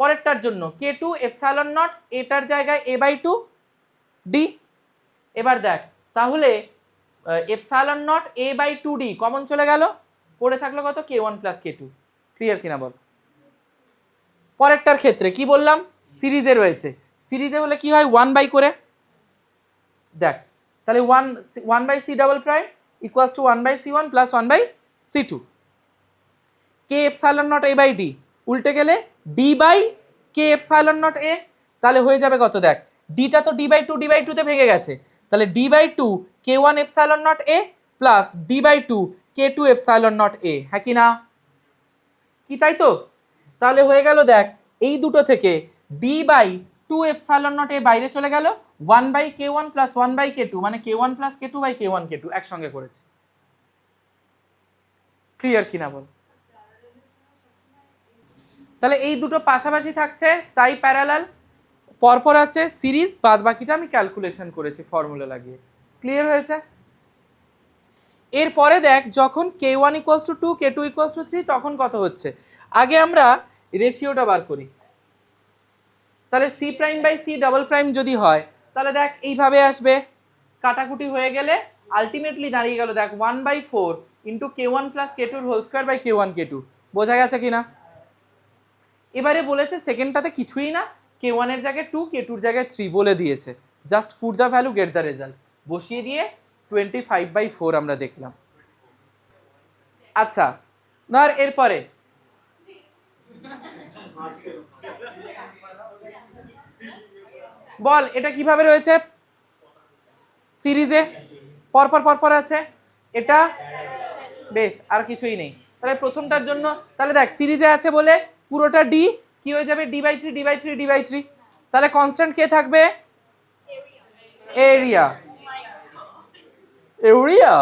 Speaker 1: পরেরটার জন্য কে টু এপসাইলন নট, এটার জায়গায় এ বাই টু ডি। এবার দেখ তাহলে epsilon naught A by two D common চলে গেল, পড়ে থাকলো কত? K one plus K two. Clear কিনা বল? পরেরটার ক্ষেত্রে কি বললাম? সিরিজে রয়েছে, সিরিজে হলে কি হয়? ওয়ান বাই করে, দেখ তাহলে one by C double prime equals to one by C one plus one by C two. K epsilon naught A by D উল্টে গেলে D by K epsilon naught A, তাহলে হয়ে যাবে কত? দেখ ডিটা তো D by two, D by টুতে ভেঙে গেছে, তাহলে D by two K one epsilon naught A plus D by two K two epsilon naught A. হ্যাঁ কি না? কি তাই তো? তাহলে হয়ে গেল দেখ এই দুটো থেকে D by two epsilon naught A বাইরে চলে গেল, one by K one plus one by K two, মানে K one plus K two by K one K two একসঙ্গে করেছে। ক্লিয়ার কিনা বল? তাহলে এই দুটো পাশাপাশি থাকছে তাই প্যারালাল, পরপর আছে সিরিজ, বাদ বাকিটা আমি ক্যালকুলেশন করেছি ফর্মুলা লাগিয়ে। ক্লিয়ার হয়েছে? এরপরে দেখ যখন K one equals to two, K two equals to three, তখন কত হচ্ছে? আগে আমরা রেশিওটা বার করি। তাহলে C prime by C double prime যদি হয় তাহলে দেখ এইভাবে আসবে, কাটাকুটি হয়ে গেলে আলটিমেটলি দাঁড়িয়ে গেল দেখ one by four into K one plus K টুর whole square by K one K two. বোঝা গেছে কিনা? এবারে বলেছে সেকেন্ডটাতে কিছুই না, কে ওয়ানের জায়গায় টু, কে টুর জায়গায় থ্রি বলে দিয়েছে, just put the value, get the result. বসিয়ে দিয়ে 25/4 আমরা দেখলাম। আচ্ছা ধর এরপরে বল এটা কিভাবে রয়েছে? সিরিজে পরপর পরপর আছে, এটা বেশ, আর কিছুই নেই। তাহলে প্রথমটার জন্য তাহলে দেখ সিরিজে আছে বলে পুরোটা ডি কি হয়ে যাবে? D by three, D by three, D by three. তাহলে কনস্ট্যান্ট কে থাকবে? এরিয়া। এরিয়া।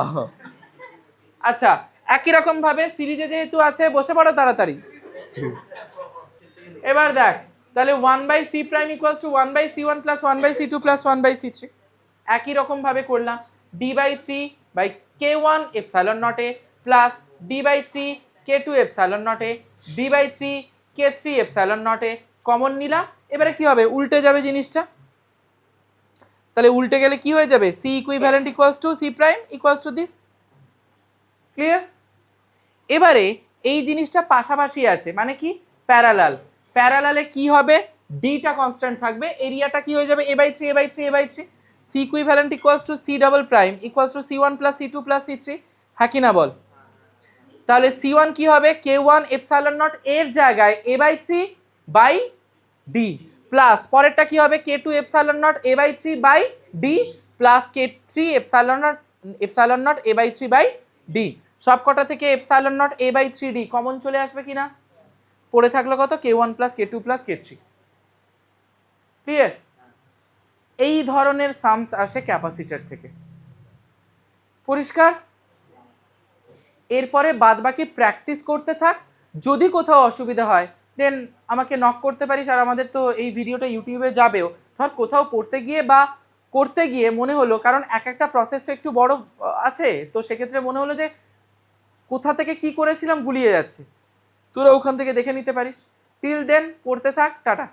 Speaker 1: আচ্ছা একই রকম ভাবে সিরিজে যেহেতু আছে, বসে পড়ো তাড়াতাড়ি। এবার দেখ তাহলে one by C prime equals to one by C one plus one by C two plus one by C three. একই রকম ভাবে করলাম, D by three by K one epsilon naught A plus D by three K two epsilon naught A, D by three K three epsilon naught A common নিলাম। এবারে কি হবে? উল্টে যাবে জিনিসটা। তাহলে উল্টে গেলে কি হয়ে যাবে? C equivalent equals to C prime equals to this. Clear? এবারে এই জিনিসটা পাশাপাশি আছে মানে কি? প্যারালাল। প্যারালালে কি হবে? ডিটা কনস্ট্যান্ট থাকবে, এরিয়াটা কি হয়ে যাবে? A by three, A by three, A by three. C equivalent equals to C double prime equals to C one plus C two plus C three. হ্যাঁ কি না বল? তাহলে সি ওয়ান কি হবে? কে ওয়ান এপসাইলন নট এর জায়গায় A by three by D, plus পরেরটা কি হবে? K two epsilon naught A by three by D plus K three epsilon naught A by three by D. সবকটা থেকে epsilon naught A by three D common চলে আসবে কিনা? পড়ে থাকলো কত? K one plus K two plus K three. Clear? এই ধরনের সামস আসে ক্যাপাসিটর থেকে। পরিষ্কার? এরপরে বাদ বাকি প্র্যাকটিস করতে থাক, যদি কোথাও অসুবিধা হয় দেন আমাকে নক করতে পারিস। আর আমাদের তো এই ভিডিওটা ইউটিউবে যাবেও, ধর কোথাও পড়তে গিয়ে বা করতে গিয়ে মনে হলো, কারণ এক একটা প্রসেস তো একটু বড় আছে, তো সেক্ষেত্রে মনে হলো যে কোথা থেকে কি করেছিলাম গুলিয়ে যাচ্ছে, তোরা ওখান থেকে দেখে নিতে পারিস। টিল দেন পড়তে থাক, টাটা।